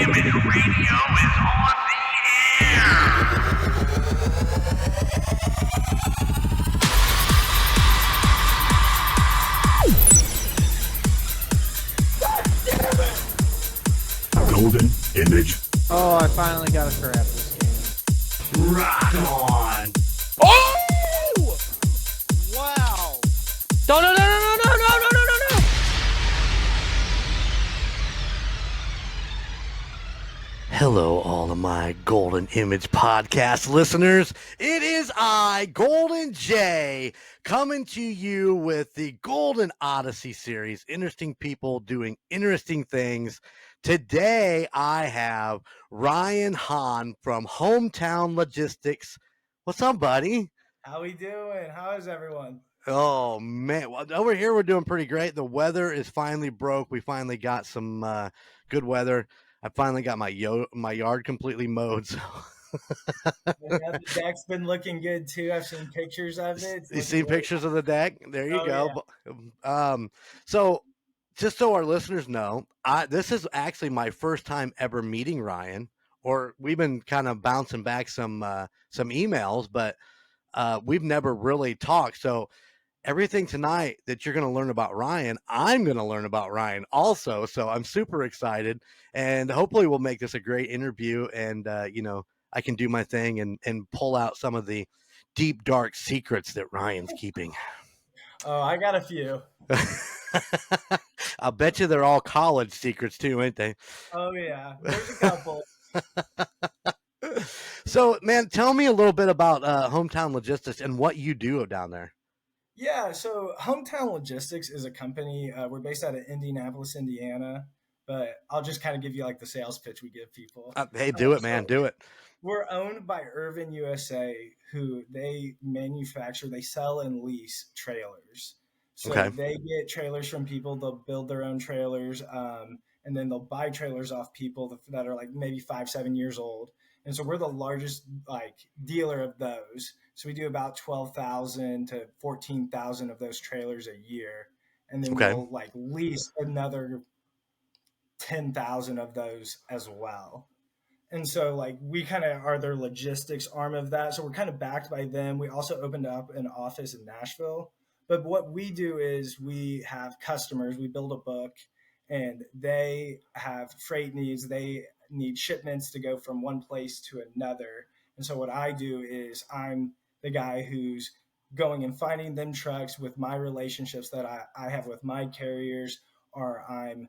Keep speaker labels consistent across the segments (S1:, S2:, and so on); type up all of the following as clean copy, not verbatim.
S1: Image Radio is on the air.
S2: Golden Image.
S3: Oh, I finally got to craft this game.
S2: Rock on.
S3: Oh! Wow. No, no, no, no, no, no, no, no, no, no, no.
S4: Hello, all of my Golden Image podcast listeners. It is I, Golden J, coming to you with the Golden Odyssey Series. Interesting people doing interesting things. Today, I have Ryan Hahn from Hometown Logistics. What's up, buddy?
S5: How we doing? How is everyone?
S4: Oh, man. Well, over here, we're doing pretty great. The weather is finally broke. We finally got some good weather. I finally got my yard completely mowed. So.
S5: The deck's been looking good, too. I've seen pictures of it.
S4: You seen pictures of the deck? There you go.
S5: Yeah.
S4: So just so our listeners know, this is actually my first time ever meeting Ryan, or we've been kind of bouncing back some emails, but we've never really talked. So everything tonight that you're going to learn about Ryan, I'm going to learn about Ryan also. So I'm super excited, and hopefully we'll make this a great interview, and I can do my thing and pull out some of the deep, dark secrets that Ryan's keeping.
S5: Oh, I got a few.
S4: I'll bet you they're all college secrets too, ain't they?
S5: Oh, yeah. There's a couple.
S4: So, man, tell me a little bit about Hometown Logistics and what you do down there.
S5: Yeah, so Hometown Logistics is a company. We're based out of Indianapolis, Indiana, but I'll just kind of give you like the sales pitch we give people.
S4: Hey, do it, man. Do it.
S5: We're owned by Irvin USA, who they sell and lease trailers. So
S4: Okay.
S5: They get trailers from people, they'll build their own trailers, and then they'll buy trailers off people that are like maybe 5-7 years old. And so we're the largest like dealer of those. So we do about 12,000 to 14,000 of those trailers a year. And then we'll like lease another 10,000 of those as well. And so like we kind of are their logistics arm of that. So we're kind of backed by them. We also opened up an office in Nashville. But what we do is we have customers, we build a book, and they have freight needs. They need shipments to go from one place to another. And so what I do is I'm the guy who's going and finding them trucks with my relationships that I have with my carriers, or I'm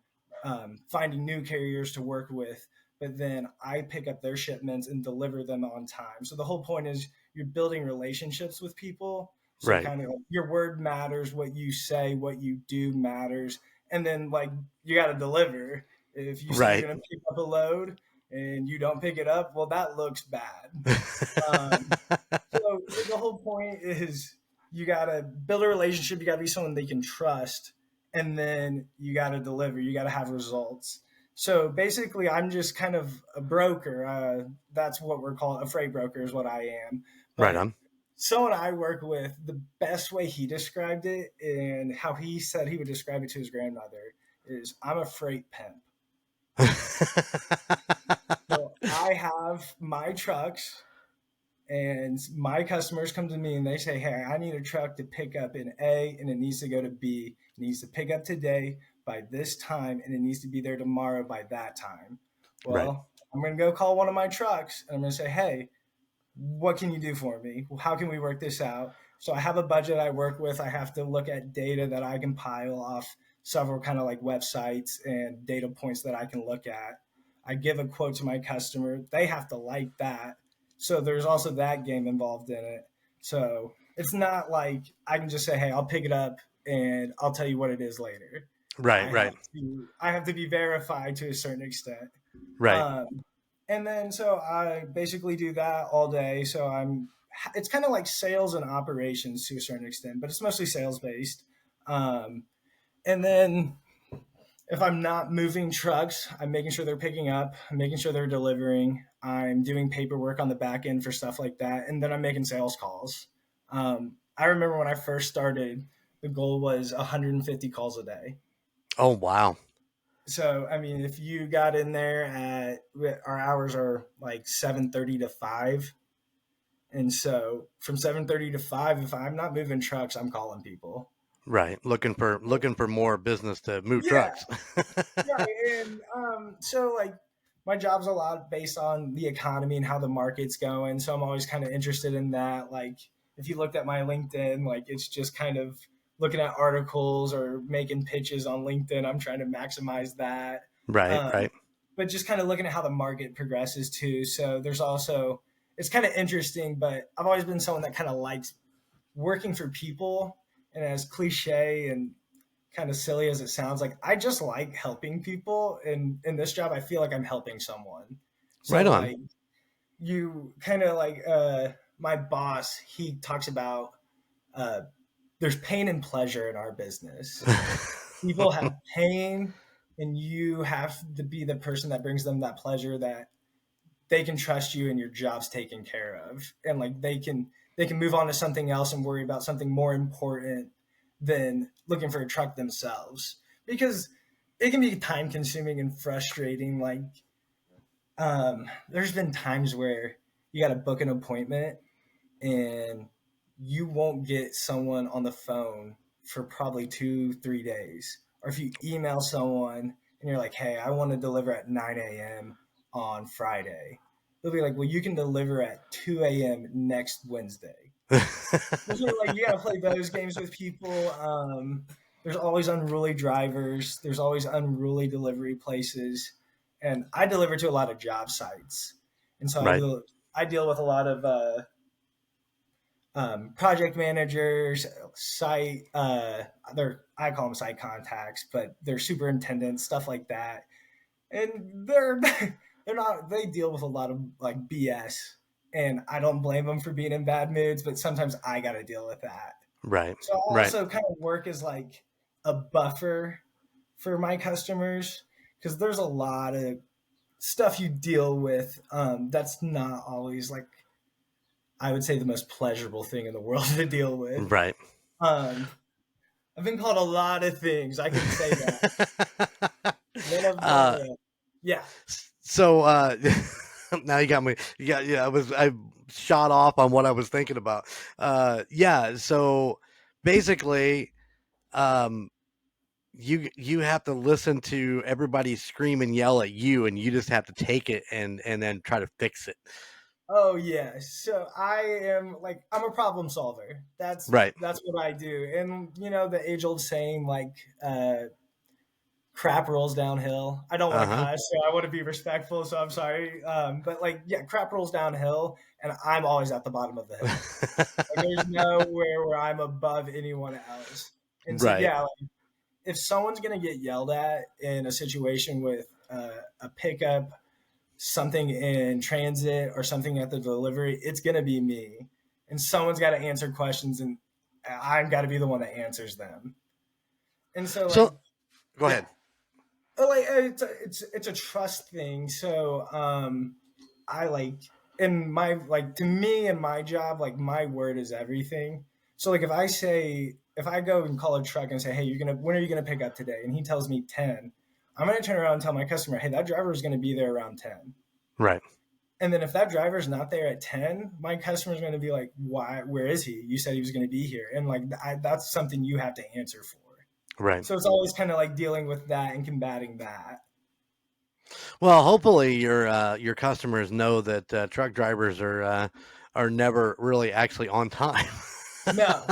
S5: finding new carriers to work with. But then I pick up their shipments and deliver them on time. So the whole point is you're building relationships with people. So
S4: right.
S5: Kind of like your word matters, what you say, what you do matters. And then like you got to deliver. If you say you're going to pick up a load and you don't pick it up, well, that looks bad. So the whole point is you got to build a relationship. You got to be someone they can trust. And then you got to deliver. You got to have results. So basically, I'm just kind of a broker. That's what we're called. A freight broker is what I am. But
S4: right on.
S5: Someone I work with, the best way he described it and how he said he would describe it to his grandmother is I'm a freight pimp. So I have my trucks and my customers come to me and they say, hey, I need a truck to pick up in A and it needs to go to B. It needs to pick up today by this time and it needs to be there tomorrow by that time. Well, I'm going to go call one of my trucks and I'm going to say, hey, what can you do for me? How can we work this out? So I have a budget I work with. I have to look at data that I compile off several kind of like websites and data points that I can look at. I give a quote to my customer. They have to like that. So there's also that game involved in it. So it's not like I can just say, hey, I'll pick it up and I'll tell you what it is later.
S4: Right.
S5: I have to be verified to a certain extent.
S4: Right.
S5: And then so I basically do that all day. So it's kind of like sales and operations to a certain extent, but it's mostly sales based. And then if I'm not moving trucks, I'm making sure they're picking up, I'm making sure they're delivering. I'm doing paperwork on the back end for stuff like that. And then I'm making sales calls. I remember when I first started, the goal was 150 calls a day.
S4: Oh, wow.
S5: So, I mean, if you got in there our hours are like 7:30 to 5. And so from 7:30 to 5, if I'm not moving trucks, I'm calling people.
S4: Right. Looking for more business to move
S5: Yeah.
S4: trucks.
S5: Right. And so like my job's a lot based on the economy and how the market's going. So I'm always kind of interested in that. Like if you looked at my LinkedIn, like it's just kind of looking at articles or making pitches on LinkedIn. I'm trying to maximize that.
S4: Right,
S5: Um,
S4: right.
S5: but just kind of looking at how the market progresses too. So there's also, it's kind of interesting, but I've always been someone that kind of likes working for people. And as cliche and kind of silly as it sounds, like I just like helping people. And in this job, I feel like I'm helping someone. So
S4: Right on.
S5: like you kind of like my boss, he talks about there's pain and pleasure in our business. People have pain and you have to be the person that brings them that pleasure, that they can trust you and your job's taken care of, and like they can move on to something else and worry about something more important than looking for a truck themselves, because it can be time consuming and frustrating. Like there's been times where you got to book an appointment and you won't get someone on the phone for probably 2-3 days. Or if you email someone and you're like, hey, I want to deliver at 9 a.m. on Friday, they'll be like, well, you can deliver at 2 a.m. next Wednesday. So like you got to play those games with people. There's always unruly drivers. There's always unruly delivery places. And I deliver to a lot of job sites. And so
S4: Right.
S5: I deal with a lot of project managers, site, I call them site contacts, but they're superintendents, stuff like that. And they deal with a lot of like BS, and I don't blame them for being in bad moods, but sometimes I got to deal with that.
S4: Right.
S5: So I
S4: Right.
S5: also kind of work as like a buffer for my customers, because there's a lot of stuff you deal with that's not always like, I would say, the most pleasurable thing in the world to deal with.
S4: Right.
S5: I've been called a lot of things. I can say that. One of them, yeah.
S4: So now you got me. Yeah. I shot off on what I was thinking about. Yeah. So basically, you have to listen to everybody scream and yell at you, and you just have to take it and then try to fix it.
S5: Oh yeah. So I'm a problem solver. That's
S4: Right.
S5: what I do. And you know the age old saying, like crap rolls downhill. I don't want to cuss, so I want to be respectful. So I'm sorry, but like yeah, crap rolls downhill, and I'm always at the bottom of the hill. Like, there's nowhere where I'm above anyone else. And so
S4: Right.
S5: yeah, like, if someone's gonna get yelled at in a situation with a pickup, something in transit, or something at the delivery, it's gonna be me, and someone's got to answer questions, and I've got to be the one that answers them. And so, like,
S4: go ahead.
S5: Like it's a trust thing. So I like in my like to me in my job, like my word is everything. So like if I go and call a truck and say, hey, when are you gonna pick up today? And he tells me 10, I'm gonna turn around and tell my customer, hey, that driver is gonna be there around 10.
S4: Right.
S5: And then if that driver's not there at 10, my customer's gonna be like, why? Where is he? You said he was gonna be here, and like that's something you have to answer for.
S4: Right.
S5: So it's always kind of like dealing with that and combating that.
S4: Well, hopefully your customers know that truck drivers are never really actually on time.
S5: No.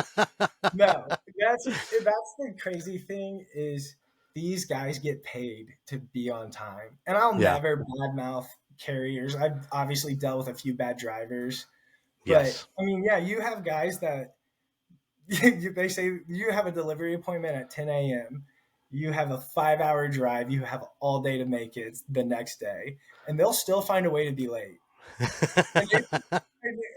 S5: That's the crazy thing is these guys get paid to be on time. And I'll never badmouth carriers. I've obviously dealt with a few bad drivers. But
S4: Yes.
S5: I mean, yeah, you have guys that they say you have a delivery appointment at 10 a.m. You have a 5-hour drive. You have all day to make it the next day, and they'll still find a way to be late.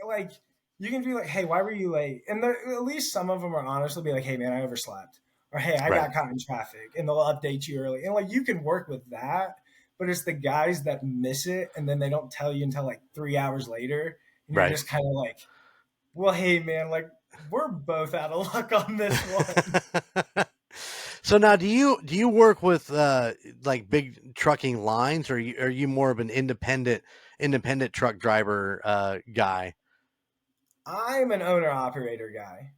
S5: Like you can be like, "Hey, why were you late?" And at least some of them are honest. They'll be like, "Hey, man, I overslept," or "Hey, I got caught in traffic," and they'll update you early. And like you can work with that, but it's the guys that miss it and then they don't tell you until like 3 hours later, and you're just kind of like, "Well, hey, man, like." We're both out of luck on this one.
S4: So now, do you work with like big trucking lines, or are you more of an independent truck driver guy?
S5: I'm an owner operator guy.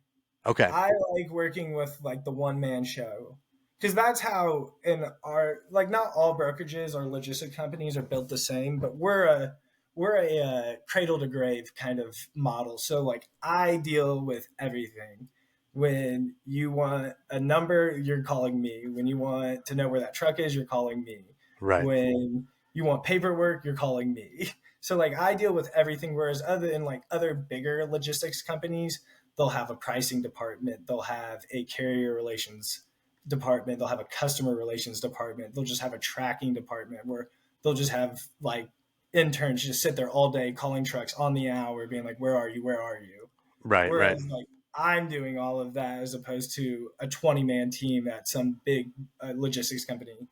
S4: Okay.
S5: I like working with like the one man show because that's how in our like not all brokerages or logistic companies are built the same, but we're a cradle to grave kind of model. So like I deal with everything. When you want a number, you're calling me. When you want to know where that truck is, you're calling me.
S4: Right.
S5: When you want paperwork, you're calling me. So like I deal with everything. Whereas other in like other bigger logistics companies, they'll have a pricing department, they'll have a carrier relations department, they'll have a customer relations department, they'll just have a tracking department where they'll just have like interns just sit there all day calling trucks on the hour being like, where are you, where are you?
S4: Right. Right.
S5: Whereas like I'm doing all of that as opposed to a 20-man team at some big logistics company.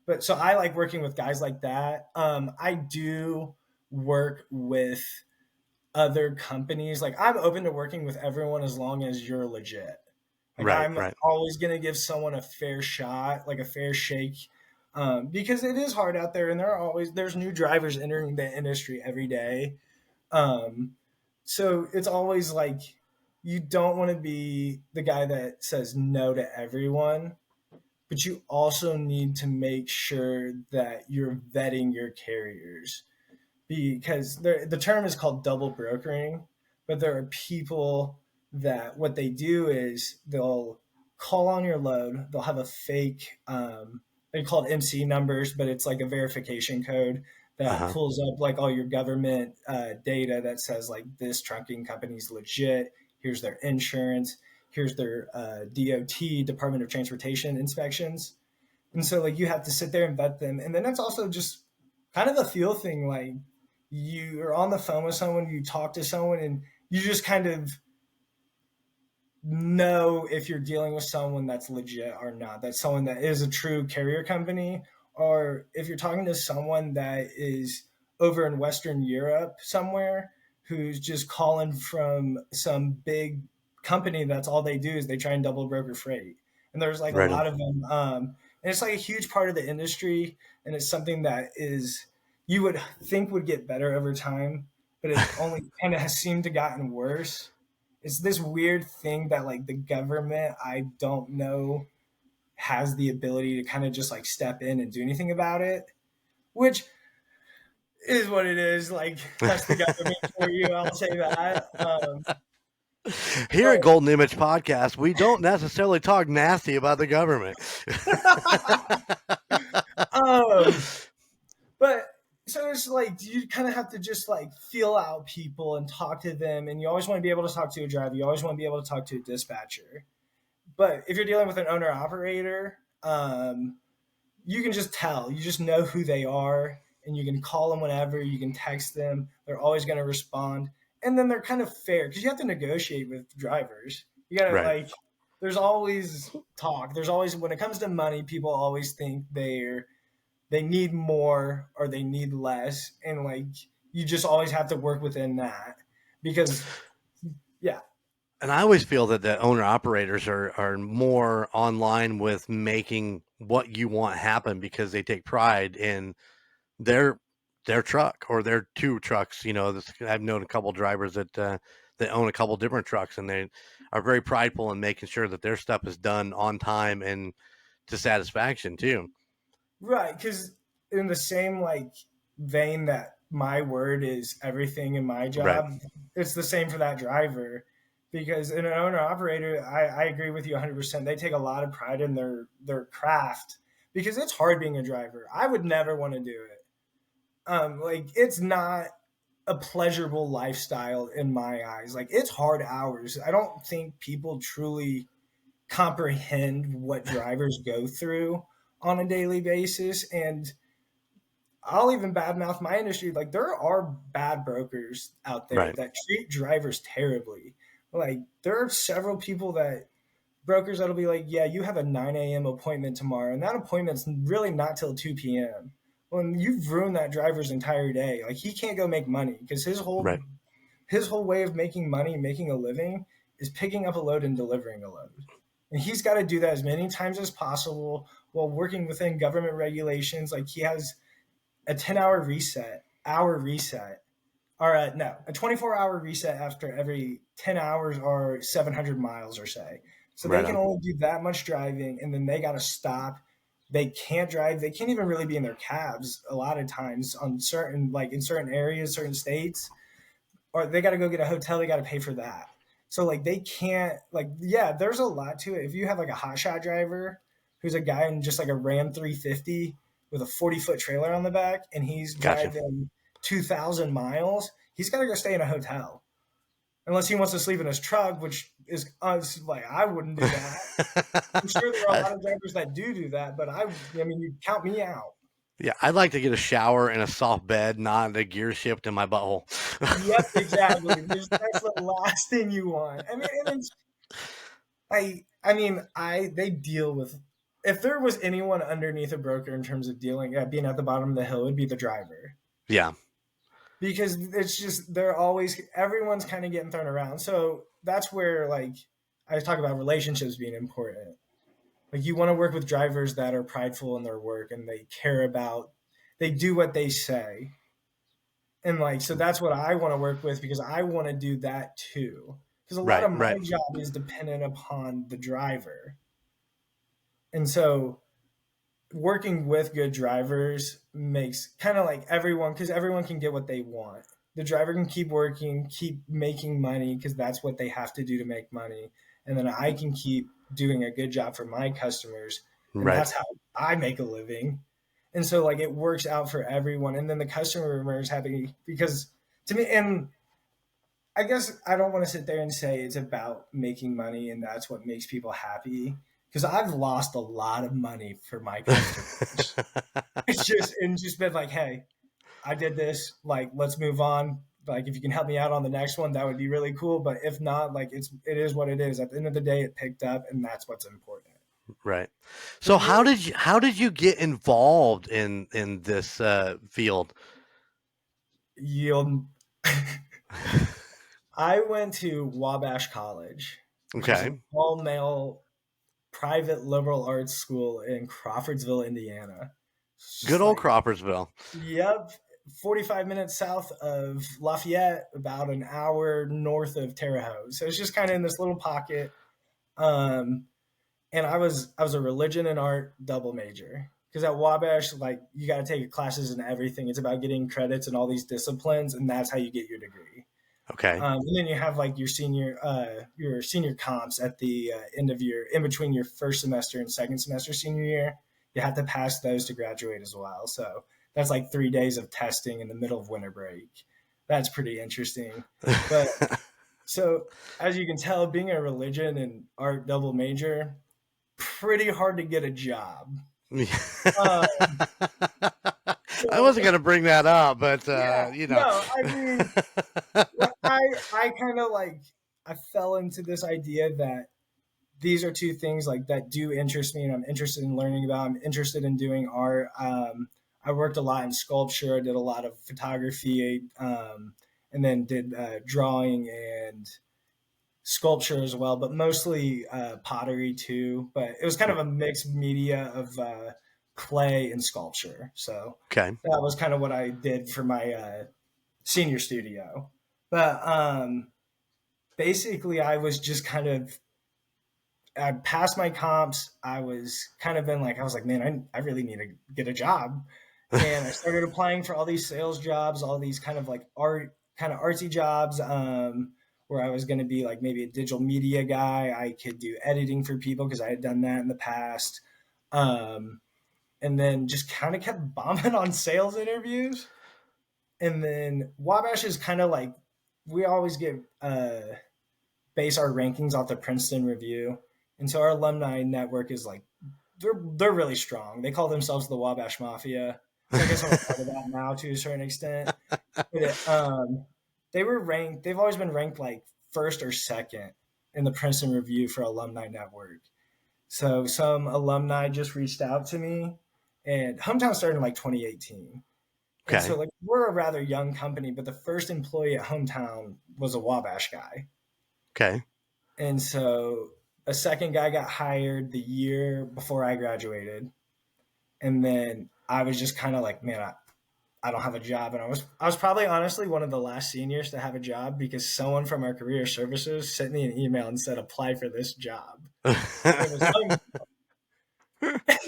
S5: But so I like working with guys like that. I do work with other companies. Like I'm open to working with everyone as long as you're legit. Like
S4: Right.
S5: I'm
S4: Right.
S5: always gonna give someone a fair shot, like a fair shake, because it is hard out there, and there's new drivers entering the industry every day. Um, so it's always like you don't want to be the guy that says no to everyone, but you also need to make sure that you're vetting your carriers because the term is called double brokering, but there are people that what they do is they'll call on your load. They'll have a fake, they call it MC numbers, but it's like a verification code
S4: Uh
S5: that
S4: huh.
S5: pulls up like all your government data that says like this trucking company's legit. Here's their insurance. Here's their DOT, Department of Transportation inspections. And so like you have to sit there and vet them. And then it's also just kind of a feel thing. Like you are on the phone with someone, you talk to someone, and you just kind of know if you're dealing with someone that's legit or not. That's someone that is a true carrier company, or if you're talking to someone that is over in Western Europe somewhere who's just calling from some big company that's all they do is they try and double broker freight. And there's like a
S4: Right on.
S5: lot of them. And it's like a huge part of the industry, and it's something that is you would think would get better over time, but it only kind of has seemed to gotten worse. It's this weird thing that like the government I don't know has the ability to kind of just like step in and do anything about it, which is what it is. Like that's the government for you. I'll say that.
S4: Here at Golden Image Podcast, we don't necessarily talk nasty about the government.
S5: Um, but so it's like you kind of have to just like feel out people and talk to them, and you always want to be able to talk to a driver. You always want to be able to talk to a dispatcher. But if you're dealing with an owner operator, you can just tell. You just know who they are, and you can call them whenever. You can text them. They're always going to respond, and then they're kind of fair because you have to negotiate with drivers. You got to
S4: Right.
S5: like. There's always talk. There's always when it comes to money, people always think they need more or they need less, and like you just always have to work within that because yeah.
S4: And I always feel that the owner operators are more online with making what you want happen because they take pride in their their truck or their two trucks. I've known a couple drivers that own a couple different trucks, and they are very prideful in making sure that their stuff is done on time and to satisfaction too.
S5: Right, because in the same like vein that my word is everything in my
S4: Right.
S5: job, it's the same for that driver. Because in an owner operator, I agree with you 100%. They take a lot of pride in their craft because it's hard being a driver. I would never want to do it. Like it's not a pleasurable lifestyle in my eyes. Like it's hard hours. I don't think people truly comprehend what drivers go through on a daily basis. And I'll even badmouth my industry. Like there are bad brokers out there
S4: Right.
S5: that treat drivers terribly. Like there are several people that brokers that'll be like, yeah, you have a 9 a.m. appointment tomorrow, and that appointment's really not till 2 p.m. Well, you've ruined that driver's entire day. Like he can't go make money because
S4: Right.
S5: his whole way of making money, making a living, is picking up a load and delivering a load. And he's got to do that as many times as possible while working within government regulations. Like he has a 10-hour reset, or a 24-hour reset after every 10 hours or 700 miles or say. So they
S4: Right
S5: can
S4: on.
S5: only do that much driving, and then they got to stop. They can't drive. They can't even really be in their cabs a lot of times on certain, like in certain areas, certain states, or they got to go get a hotel. They got to pay for that. So like they can't, like, yeah, there's a lot to it. If you have like a hotshot driver who's a guy in just like a Ram 350 with a 40-foot trailer on the back, and he's
S4: Gotcha.
S5: driving 2,000 miles, he's got to go stay in a hotel unless he wants to sleep in his truck, which is like, I wouldn't do that. I'm sure there are a lot of drivers that do that, but I mean, you count me out.
S4: Yeah, I'd like to get a shower and a soft bed, not a gear shift in my butthole.
S5: Yep, exactly. That's the last thing you want. I mean, and it's, they deal with. If there was anyone underneath a broker in terms of dealing, being at the bottom of the hill, it'd be the driver.
S4: Yeah.
S5: Because it's just everyone's kind of getting thrown around. So that's where, like, I talk about relationships being important. Like, you want to work with drivers that are prideful in their work and they do what they say. And like, so that's what I want to work with, because I want to do that too. Because a lot of my job is dependent upon the driver. And so working with good drivers makes kind of like because everyone can get what they want. The driver can keep working, keep making money, because that's what they have to do to make money. And then I can keep doing a good job for my customers. And that's how I make a living. And so like it works out for everyone. And then the customer is happy, because to me, and I guess I don't want to sit there and say it's about making money and that's what makes people happy, because I've lost a lot of money for my customers. It's just been like, hey, I did this, like, let's move on. Like, if you can help me out on the next one, that would be really cool. But if not, like, it is what it is. At the end of the day, it picked up, and that's what's important.
S4: Right. So how did you get involved in this field?
S5: I went to Wabash College, which is
S4: Okay.
S5: an all-male private liberal arts school in Crawfordsville, Indiana.
S4: Good old Crawfordsville.
S5: Yep. 45 minutes south of Lafayette, about an hour north of Terre Haute. So it's just kind of in this little pocket. And I was a religion and art double major, because at Wabash, like, you got to take classes and everything. It's about getting credits in all these disciplines, and that's how you get your degree.
S4: Okay.
S5: And then you have like your senior comps at the end of in between your first semester and second semester senior year. You have to pass those to graduate as well. So that's like 3 days of testing in the middle of winter break. That's pretty interesting. But so as you can tell, being a religion and art double major, pretty hard to get a job.
S4: I wasn't going to bring that up, but you know.
S5: No, I mean, I kind of like, I fell into this idea that these are two things like that do interest me, and I'm interested in learning about. I'm interested in doing art. I worked a lot in sculpture. I did a lot of photography, and then did drawing and sculpture as well, but mostly pottery too. But it was kind of a mixed media of clay and sculpture. So
S4: okay,
S5: that was kind of what I did for my senior studio. But basically, I was just kind of, I passed my comps. I was like, man, I really need to get a job. And I started applying for all these sales jobs, all these kind of like artsy jobs, where I was going to be like maybe a digital media guy. I could do editing for people because I had done that in the past. And then just kind of kept bombing on sales interviews. And then Wabash is kind of like, we always base our rankings off the Princeton Review. And so our alumni network is like, they're really strong. They call themselves the Wabash Mafia. So I guess I'm a part of that now to a certain extent. But, they've always been ranked like first or second in the Princeton Review for alumni network. So some alumni just reached out to me, and Hometown started in like 2018. Okay. And so like we're a rather young company, but the first employee at Hometown was a Wabash guy.
S4: Okay.
S5: And so A second guy got hired the year before I graduated. And then I was just kind of like, man, I don't have a job. And I was probably honestly one of the last seniors to have a job because someone from our career services sent me an email and said, apply for this job. It was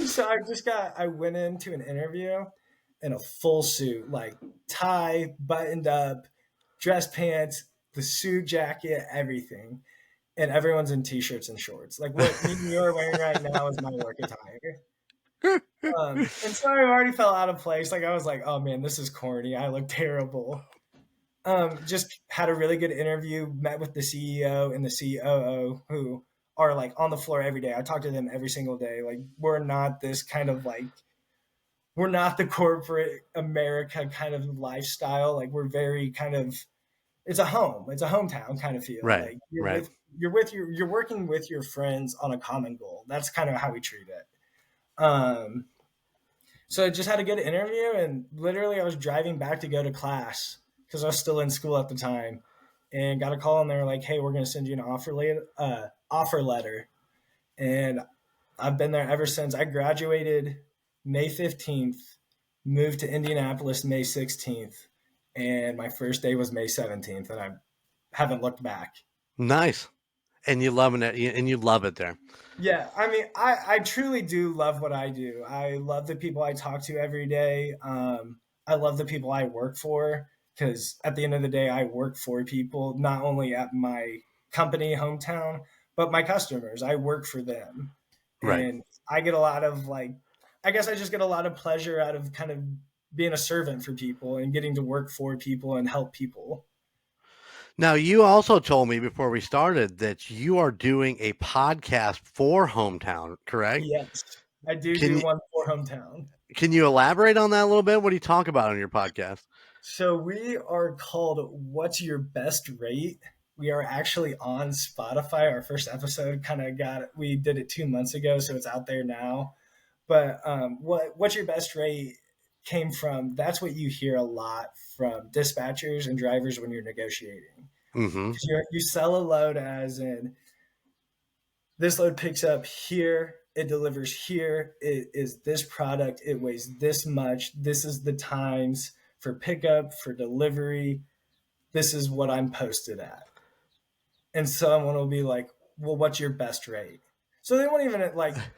S5: so I went into an interview in a full suit, like tie, buttoned up, dress pants, the suit jacket, everything. And everyone's in t-shirts and shorts. Like what me and you are wearing right now is my work attire. And so I already felt out of place. Like I was like, oh man, this is corny. I look terrible. Just had a really good interview, met with the CEO and the COO who are like on the floor every day. I talk to them every single day. Like we're not this kind of like, we're not the corporate America kind of lifestyle. Like we're very kind of, it's a hometown kind of feel.
S4: Right.
S5: Like you're working with your friends on a common goal. That's kind of how we treat it. So I just had a good interview, and literally I was driving back to go to class because I was still in school at the time, and got a call, and they were like, hey, we're going to send you an offer letter. And I've been there ever since. I graduated May 15th, moved to Indianapolis May 16th, and my first day was May 17th, and I haven't looked back.
S4: Nice. And you love it, and you love it there.
S5: Yeah, I mean, I truly do love what I do. I love the people I talk to every day. I love the people I work for because at the end of the day, I work for people, not only at my company, hometown, but my customers. I work for them.
S4: Right.
S5: And I get a lot of I guess I just get a lot of pleasure out of kind of being a servant for people and getting to work for people and help people.
S4: Now, you also told me before we started that you are doing a podcast for Hometown, correct?
S5: Yes, I do one for Hometown.
S4: Can you elaborate on that a little bit? What do you talk about on your podcast?
S5: So we are called What's Your Best Rate? We are actually on Spotify. Our first episode we did it 2 months ago, so it's out there now. But What's Your Best Rate came from, that's what you hear a lot from dispatchers and drivers when you're negotiating.
S4: Mm-hmm.
S5: You sell a load as in, this load picks up here, it delivers here, it is this product, it weighs this much, this is the times for pickup, for delivery, this is what I'm posted at. And someone will be like, well, what's your best rate? So they won't even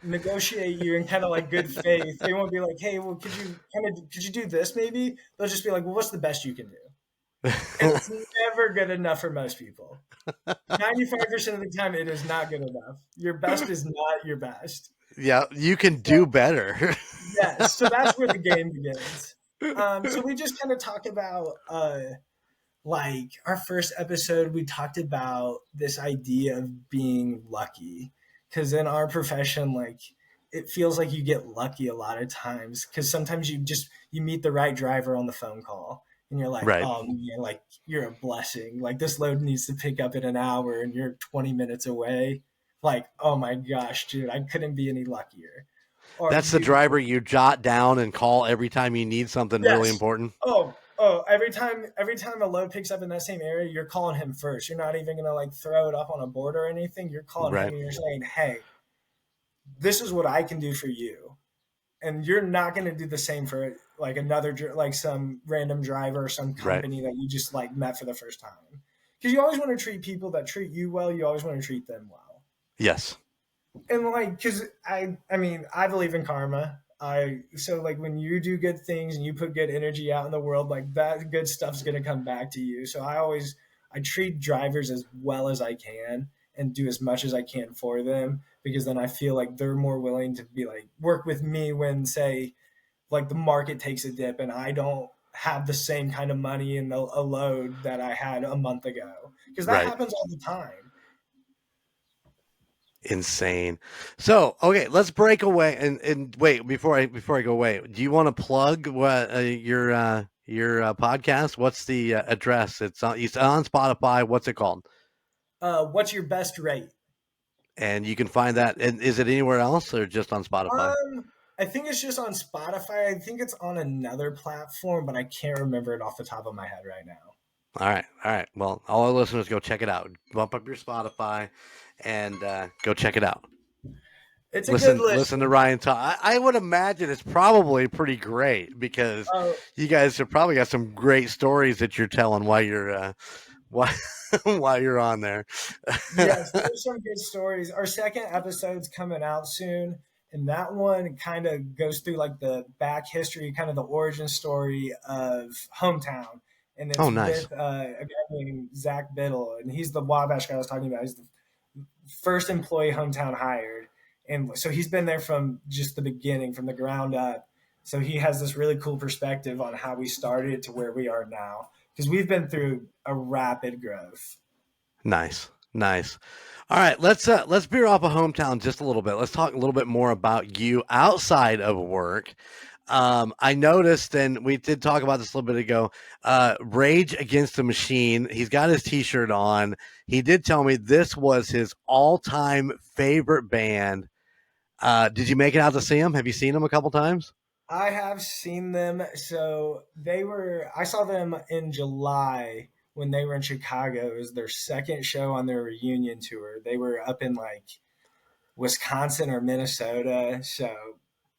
S5: negotiate you in kind of good faith. They won't be like, hey, well, could you do this maybe? They'll just be like, well, what's the best you can do? And it's never good enough for most people. 95% of the time, it is not good enough. Your best is not your best.
S4: Yeah, you can do better.
S5: Yes, so that's where the game begins. So we just kind of talk about, our first episode, we talked about this idea of being lucky. Because in our profession, it feels like you get lucky a lot of times. Because sometimes you meet the right driver on the phone call. And you're like,
S4: right.
S5: Oh, man, you're a blessing. This load needs to pick up in an hour and you're 20 minutes away. Oh my gosh, dude, I couldn't be any luckier. Or
S4: that's the driver you jot down and call every time you need something really important.
S5: Oh, every time a load picks up in that same area, you're calling him first. You're not even going to throw it up on a board or anything. You're calling him and you're saying, hey, this is what I can do for you. And you're not going to do the same for another, some random driver or some company that you just met for the first time. Because you always want to treat people that treat you well. You always want to treat them well.
S4: Yes.
S5: And because I believe in karma. So when you do good things and you put good energy out in the world, that good stuff's going to come back to you. So I treat drivers as well as I can and do as much as I can for them, because then I feel like they're more willing to be work with me when, say, the market takes a dip and I don't have the same kind of money in a load that I had a month ago, because that happens all the time.
S4: Insane. So, okay, let's break away and wait, before I go away, do you want to plug what your podcast? What's the address? It's on Spotify. What's it called?
S5: What's Your Best Rate?
S4: And you can find that. And is it anywhere else or just on Spotify?
S5: I think it's just on Spotify. I think it's on another platform, but I can't remember it off the top of my head right now.
S4: All right. All right. Well, all our listeners, go check it out. Bump up your Spotify and go check it out.
S5: It's a good
S4: Listen to
S5: listen.
S4: Ryan talk. I would imagine it's probably pretty great because
S5: Oh,
S4: you guys have probably got some great stories that you're telling while you're while while you're on there.
S5: yes, there's some good stories. Our second episode's coming out soon, and that one kind of goes through like the back history, kind of the origin story of Hometown. And
S4: Oh,
S5: it's
S4: nice.
S5: with a guy named Zach Biddle, and he's the Wabash guy I was talking about. He's the first employee Hometown hired. And so he's been there from just the beginning, from the ground up. So he has this really cool perspective on how we started to where we are now, because we've been through a rapid growth.
S4: Nice. Nice. All right, let's veer off of Hometown just a little bit. Let's talk a little bit more about you outside of work. I noticed, and we did talk about this a little bit ago. Rage Against the Machine. He's got his T-shirt on. He did tell me this was his all-time favorite band. Did you make it out to see him? Have you seen him a couple times?
S5: I have seen them. So I saw them in July when they were in Chicago. It was their second show on their reunion tour. They were up in like Wisconsin or Minnesota. So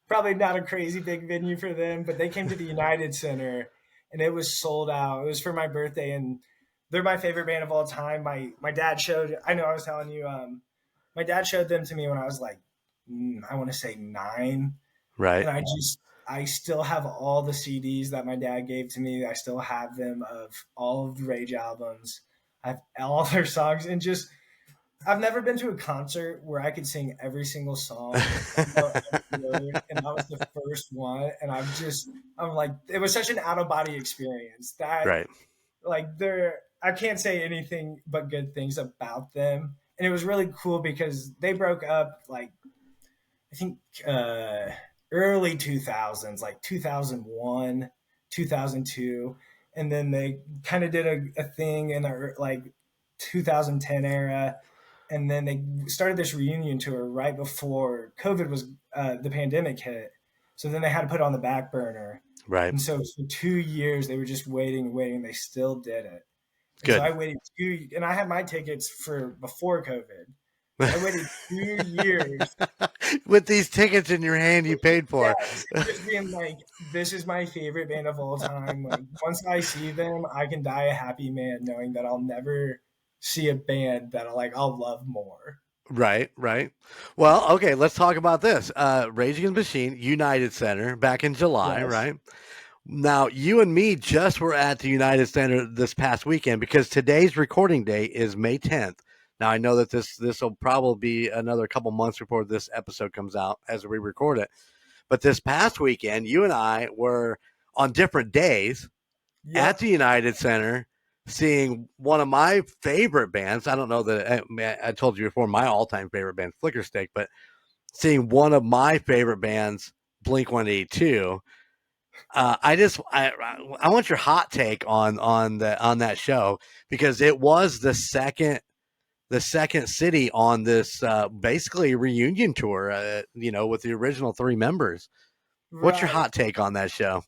S5: probably not a crazy big venue for them, but they came to the United Center and it was sold out. It was for my birthday, and they're my favorite band of all time. My dad showed, I know I was telling you, my dad showed them to me when I was like, I want to say 9.
S4: Right.
S5: And I still have all the CDs that my dad gave to me. I still have them of all of the Rage albums. I have all their songs, and just I've never been to a concert where I could sing every single song, know every word, and that was the first one. And I'm like, it was such an out of body experience that
S4: Right.
S5: like I can't say anything but good things about them. And it was really cool because they broke up like I think early 2000s, like 2001, 2002, and then they kind of did a thing in the like 2010 era, and then they started this reunion tour right before COVID was the pandemic hit. So then they had to put it on the back burner,
S4: Right.
S5: and so for 2 years they were just waiting and waiting. They still did it, and so
S4: Good.
S5: I waited and I had my tickets for before COVID. I waited 2 years.
S4: With these tickets in your hand, you paid for.
S5: Yes, just being like, this is my favorite band of all time. Like, once I see them, I can die a happy man knowing that I'll never see a band that I'll love more.
S4: Right, right. Well, okay, let's talk about this. Rage Against the Machine, United Center, back in July,
S5: Yes.
S4: right? Now, you and me just were at the United Center this past weekend because today's recording day is May 10th. Now, I know that this will probably be another couple months before this episode comes out as we record it. But this past weekend, you and I were on different days at the United Center seeing one of my favorite bands. I don't know that I told you before my all-time favorite band, Flicker Stick, but seeing one of my favorite bands, Blink 182. I want your hot take on that show because it was the second city on this basically reunion tour, with the original 3 members. What's your
S5: Right.
S4: hot take on that show?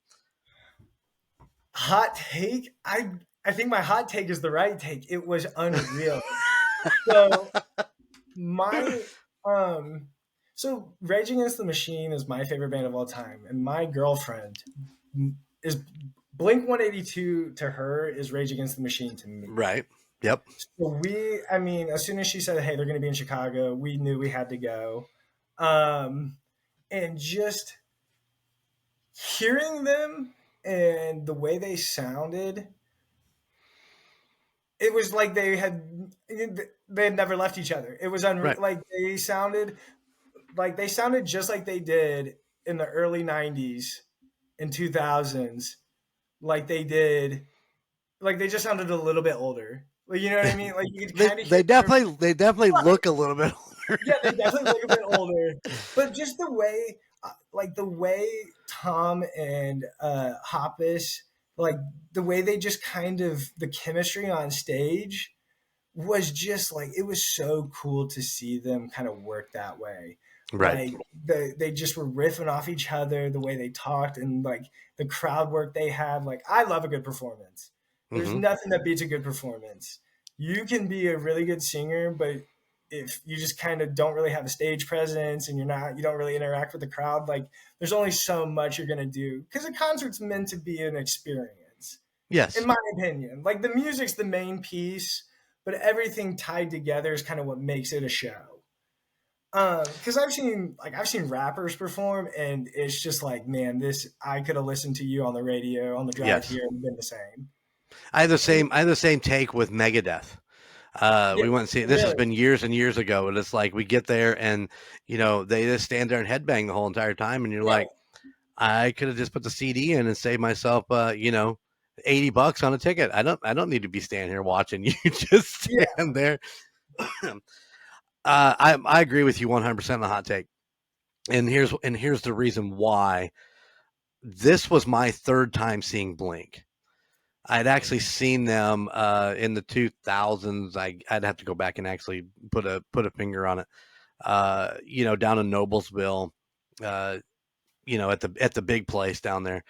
S5: Hot take? I think my hot take is the right take. It was unreal. So my so Rage Against the Machine is my favorite band of all time, and my girlfriend is Blink 182 to her is Rage Against the Machine to me.
S4: Right. Yep.
S5: So as soon as she said, "Hey, they're going to be in Chicago," we knew we had to go. And just hearing them and the way they sounded, it was like they had never left each other. It was unreal.
S4: Right.
S5: Like they sounded just like they did in the early 90s and 2000s, like they did, like they just sounded a little bit older. Like, you know what I mean? Like you could kind of
S4: They definitely look a little bit older.
S5: yeah, they definitely look a bit older. But just the way Tom and Hoppus, like the way they just kind of the chemistry on stage was just like it was so cool to see them kind of work that way.
S4: Right.
S5: Like they just were riffing off each other, the way they talked and like the crowd work they had. Like I love a good performance. There's
S4: Hmm.
S5: nothing that beats a good performance. You can be a really good singer, but if you just kind of don't really have a stage presence and you don't really interact with the crowd, like there's only so much you're gonna do because a concert's meant to be an experience, in
S4: Yes.
S5: my opinion. Like the music's the main piece, but everything tied together is kind of what makes it a show. Because I've seen rappers perform, and it's just like, man, this I could have listened to you on the radio on the drive
S4: Yes.
S5: here and been the same.
S4: I had the same take with Megadeth.
S5: Yeah,
S4: We went and see this has
S5: really.
S4: been years and years ago, and it's like we get there and they just stand there and headbang the whole entire time, and you're like,
S5: Right.
S4: I could have just put the CD in and saved myself, $80 on a ticket. I don't need to be standing here watching you just
S5: Yeah.
S4: stand there. I agree with you 100% on the hot take, and here's the reason why. This was my third time seeing Blink. I'd actually seen them in the 2000s. I'd have to go back and actually put a finger on it. Down in Noblesville, uh, at the big place down there,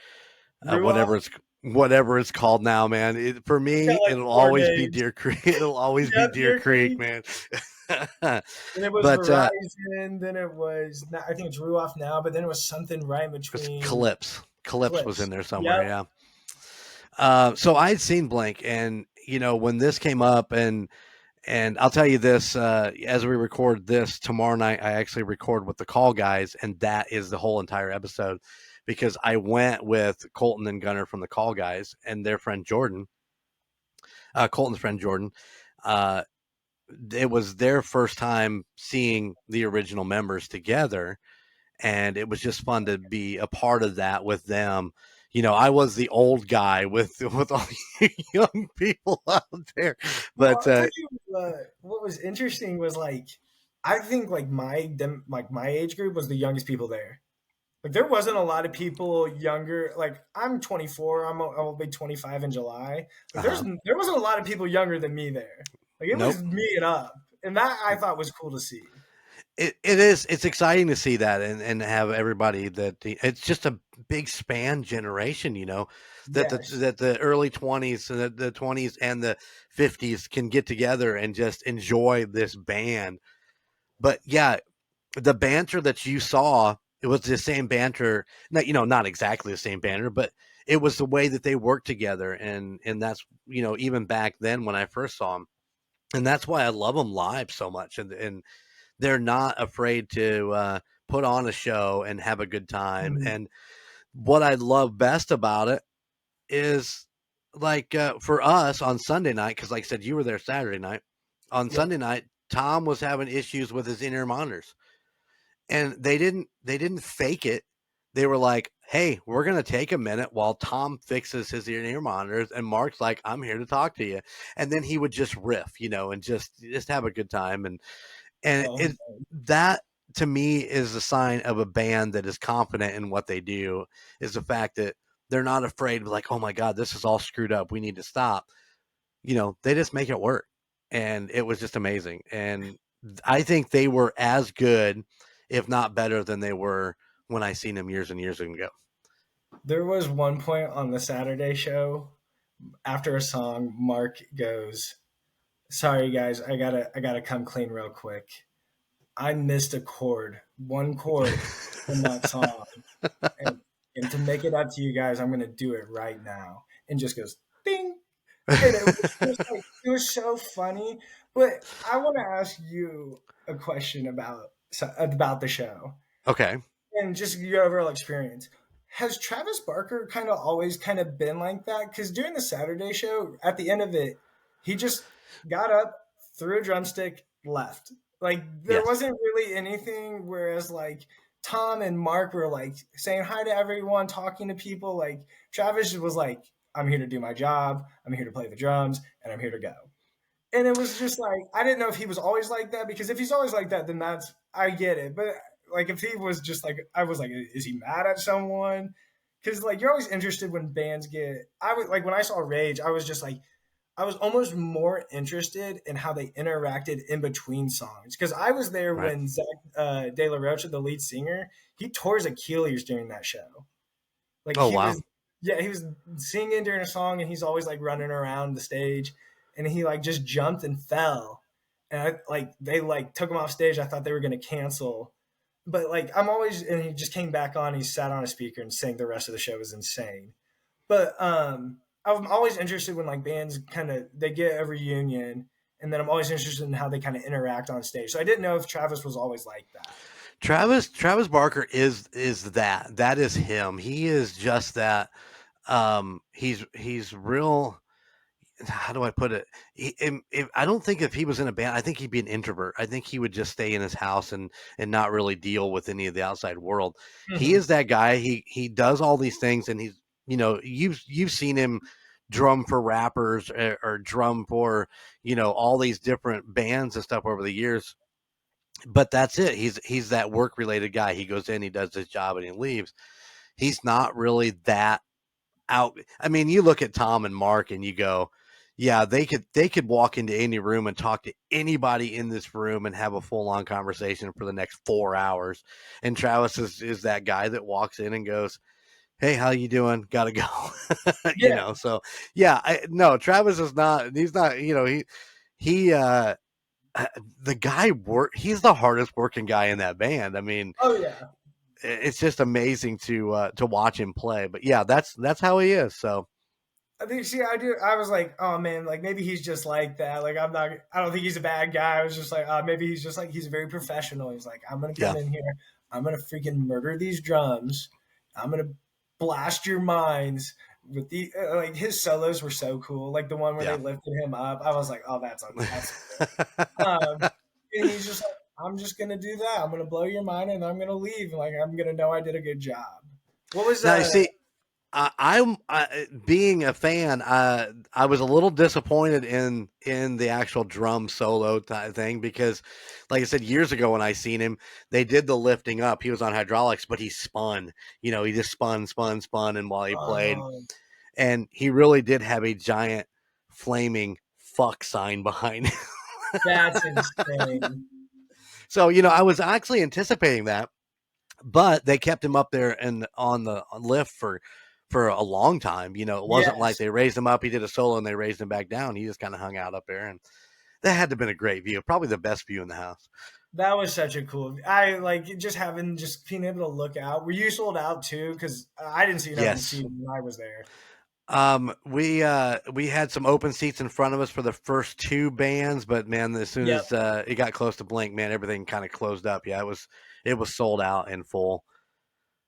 S5: Ruoff
S4: whatever it's called now, man. For
S5: got
S4: me,
S5: like
S4: it'll
S5: four
S4: always be
S5: names.
S4: Deer Creek. It'll always be
S5: Yep,
S4: Deer
S5: Deer
S4: Creek,
S5: Creek.
S4: man.
S5: Then it was
S4: But
S5: Verizon. Then it was, I think it's Ruoff now, but then it was something right in
S4: it's
S5: between
S4: Calypse was in
S5: Clips.
S4: there somewhere.
S5: Yep.
S4: Yeah. So I'd seen Blink, and when this came up, and I'll tell you this, as we record this tomorrow night, I actually record with the Call guys, and that is the whole entire episode because I went with Colton and Gunner from the Call guys and their friend Jordan, Colton's friend Jordan. Uh, it was their first time seeing the original members together, and it was just fun to be a part of that with them. I was the old guy with all you young people out there,
S5: Well,
S4: but
S5: I'll tell you what was interesting was like, I think like my age group was the youngest people there. Like there wasn't a lot of people younger. Like I'm 24. I'll be 25 in July. Like
S4: uh-huh.
S5: there wasn't a lot of people younger than me there. Like it
S4: Nope.
S5: was me and up, and that I thought was cool to see.
S4: It's exciting to see that and have everybody it's just a big span generation,
S5: Yes.
S4: that the early 20s and the 20s and the 50s can get together and just enjoy this band. But yeah, the banter that you saw, it was the same banter, not exactly the same banter, but it was the way that they worked together, and that's even back then when I first saw them, and that's why I love them live so much, and they're not afraid to put on a show and have a good time.
S5: Mhm.
S4: And what I love best about it is like for us on Sunday night, because like I said, you were there Saturday night. On
S5: Yep.
S4: Sunday night, Tom was having issues with his in-ear monitors, and they didn't fake it. They were like, "Hey, we're gonna take a minute while Tom fixes his ear monitors," and Mark's like, "I'm here to talk to you," and then he would just riff, and just have a good time. And
S5: Oh,
S4: that to me is a sign of a band that is confident in what they do, is the fact that they're not afraid of like, oh my God, this is all screwed up, we need to stop. They just make it work. And it was just amazing. And I think they were as good, if not better than they were when I seen them years and years ago.
S5: there was one point on the Saturday show after a song, Mark goes, "Sorry guys, I gotta come clean real quick. I missed a chord, one chord in that song, and and to make it up to you guys, I'm gonna do it right now." And just goes ding, and it was just like it was so funny. But I want to ask you a question about the show
S4: Okay.
S5: and just your overall experience. Has Travis Barker kind of always kind of been like that? Because during the Saturday show, at the end of it, he just got up, threw a drumstick, left. Like there
S4: Yes.
S5: wasn't really anything. Whereas like Tom and Mark were like saying hi to everyone, talking to people. Like Travis was like, "I'm here to do my job. I'm here to play the drums, and I'm here to go." And it was just like I didn't know if he was always like that, because if he's always like that, then that's I get it. But like if he was just like I was like, is he mad at someone? Because like you're always interested when bands get. I was like when I saw Rage, I was just like I was almost more interested in how they interacted in between songs, because I was there
S4: Right.
S5: when Zach De La Rocha, the lead singer, he tore his Achilles during that show. Like
S4: Oh
S5: he
S4: wow.
S5: was Yeah, he was singing during a song, and he's always like running around the stage, and he like just jumped and fell, and they like took him off stage. I thought they were gonna cancel, but like and he just came back on. He sat on a speaker and sang the rest of the show. It was insane. But I'm always interested when like bands kind of they get a reunion, and then I'm always interested in how they kind of interact on stage. So I didn't know if Travis was always like that.
S4: Travis Barker is that is him. He is just that. He's real. How do I put it? I don't think if he was in a band, I think he'd be an introvert. I think he would just stay in his house and not really deal with any of the outside world. He is that guy. He does all these things, and he's you've seen him drum for rappers or drum for all these different bands and stuff over the years. But that's it. He's that work related guy. He goes in, he does his job, and he leaves. He's not really that out. I mean, you look at Tom and Mark, and you go, yeah, they could walk into any room and talk to anybody in this room and have a full on conversation for the next 4 hours. And Travis is that guy that walks in and goes, "Hey, how you doing? Gotta go."
S5: Yeah.
S4: So yeah, no, Travis is not. He's not. He the guy he's the hardest working guy in that band. I mean,
S5: Oh yeah.
S4: it's just amazing to watch him play. But yeah, that's how he is. So
S5: I think I was like, oh man, like maybe he's just like that. Like I don't think he's a bad guy. I was just like, maybe he's just like he's very professional. He's like, I'm gonna come in here, I'm gonna freaking murder these drums, I'm gonna blast your minds with the like his solos were so cool. Like the one where they lifted him up, I was like, oh that's and he's just like, I'm just gonna do that. I'm gonna blow your mind and I'm gonna leave. Like I'm gonna know I did a good job. What was
S4: now? See, I'm being a fan. I was a little disappointed in the actual drum solo thing because, like I said, years ago when I seen him, they did the lifting up. He was on hydraulics, but he spun. He just spun, and while he played, and he really did have a giant flaming fuck sign behind him.
S5: That's insane.
S4: So I was actually anticipating that, but they kept him up there and on the lift for a long time. It wasn't like they raised him up, he did a solo and they raised him back down. He just kind of hung out up there, and that had to have been a great view, probably the best view in the house.
S5: That was such a cool. I like just being able to look out. Were you sold out too? Because I didn't see enough seats when I was there.
S4: We had some open seats in front of us for the first two bands, but man, as soon as it got close to Blink, man, everything kind of closed up. Yeah, it was sold out in full.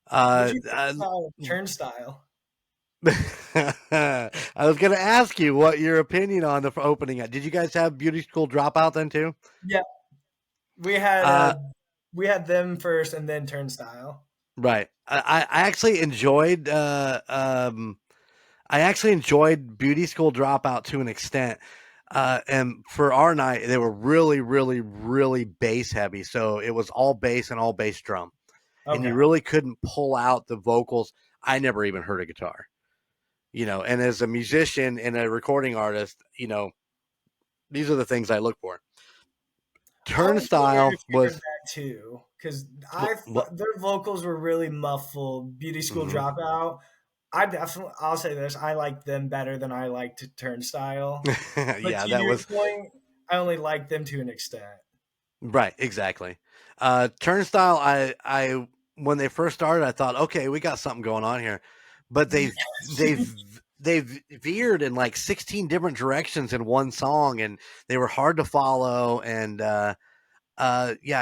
S5: Turnstile.
S4: I was going to ask you what your opinion on the opening. Did you guys have Beauty School Dropout then too?
S5: Yeah, we had them first and then Turnstile.
S4: Right. I actually enjoyed Beauty School Dropout to an extent. And for our night, they were really, really, really bass heavy. So it was all bass and all bass drum. Okay. And you really couldn't pull out the vocals. I never even heard a guitar, and as a musician and a recording artist, these are the things I look for. Turnstile was
S5: that too, because their vocals were really muffled. Beauty School Dropout. I'll say this. I liked them better than I liked Turnstile.
S4: Yeah, that was
S5: point. I only liked them to an extent.
S4: Right. Exactly. Turnstile. I when they first started, I thought, okay, we got something going on here, but they've veered in like 16 different directions in one song, and they were hard to follow. And I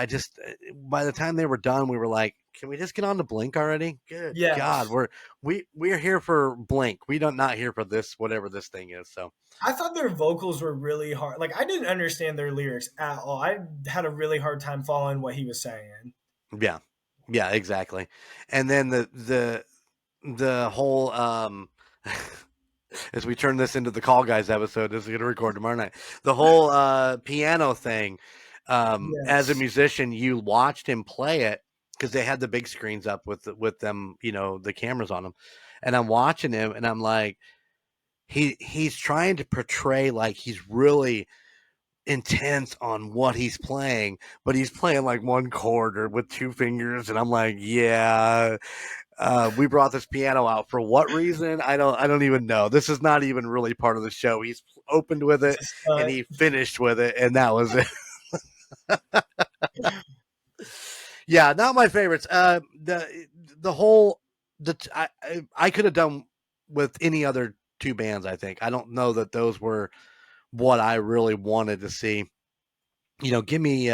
S4: just by the time they were done, we were like, can we just get on to Blink already? Good God, we're here for Blink. We don't not here for this, whatever this thing is. So
S5: I thought their vocals were really hard. Like I didn't understand their lyrics at all. I had a really hard time following what he was saying.
S4: Yeah, exactly. And then the whole as we turn this into the Call Guys episode, this is going to record tomorrow night. The whole piano thing. As a musician, you watched him play it because they had the big screens up with them, the cameras on them. And I'm watching him, and I'm like, he's trying to portray like he's really intense on what he's playing, but he's playing like one chord or with two fingers, and I'm like, yeah, We brought this piano out for what reason? I don't even know. This is not even really part of the show. He's opened with it and he finished with it, and that was it. Yeah, not my favorites. The whole I could have done with any other two bands. I think I don't know that those were what I really wanted to see. Give me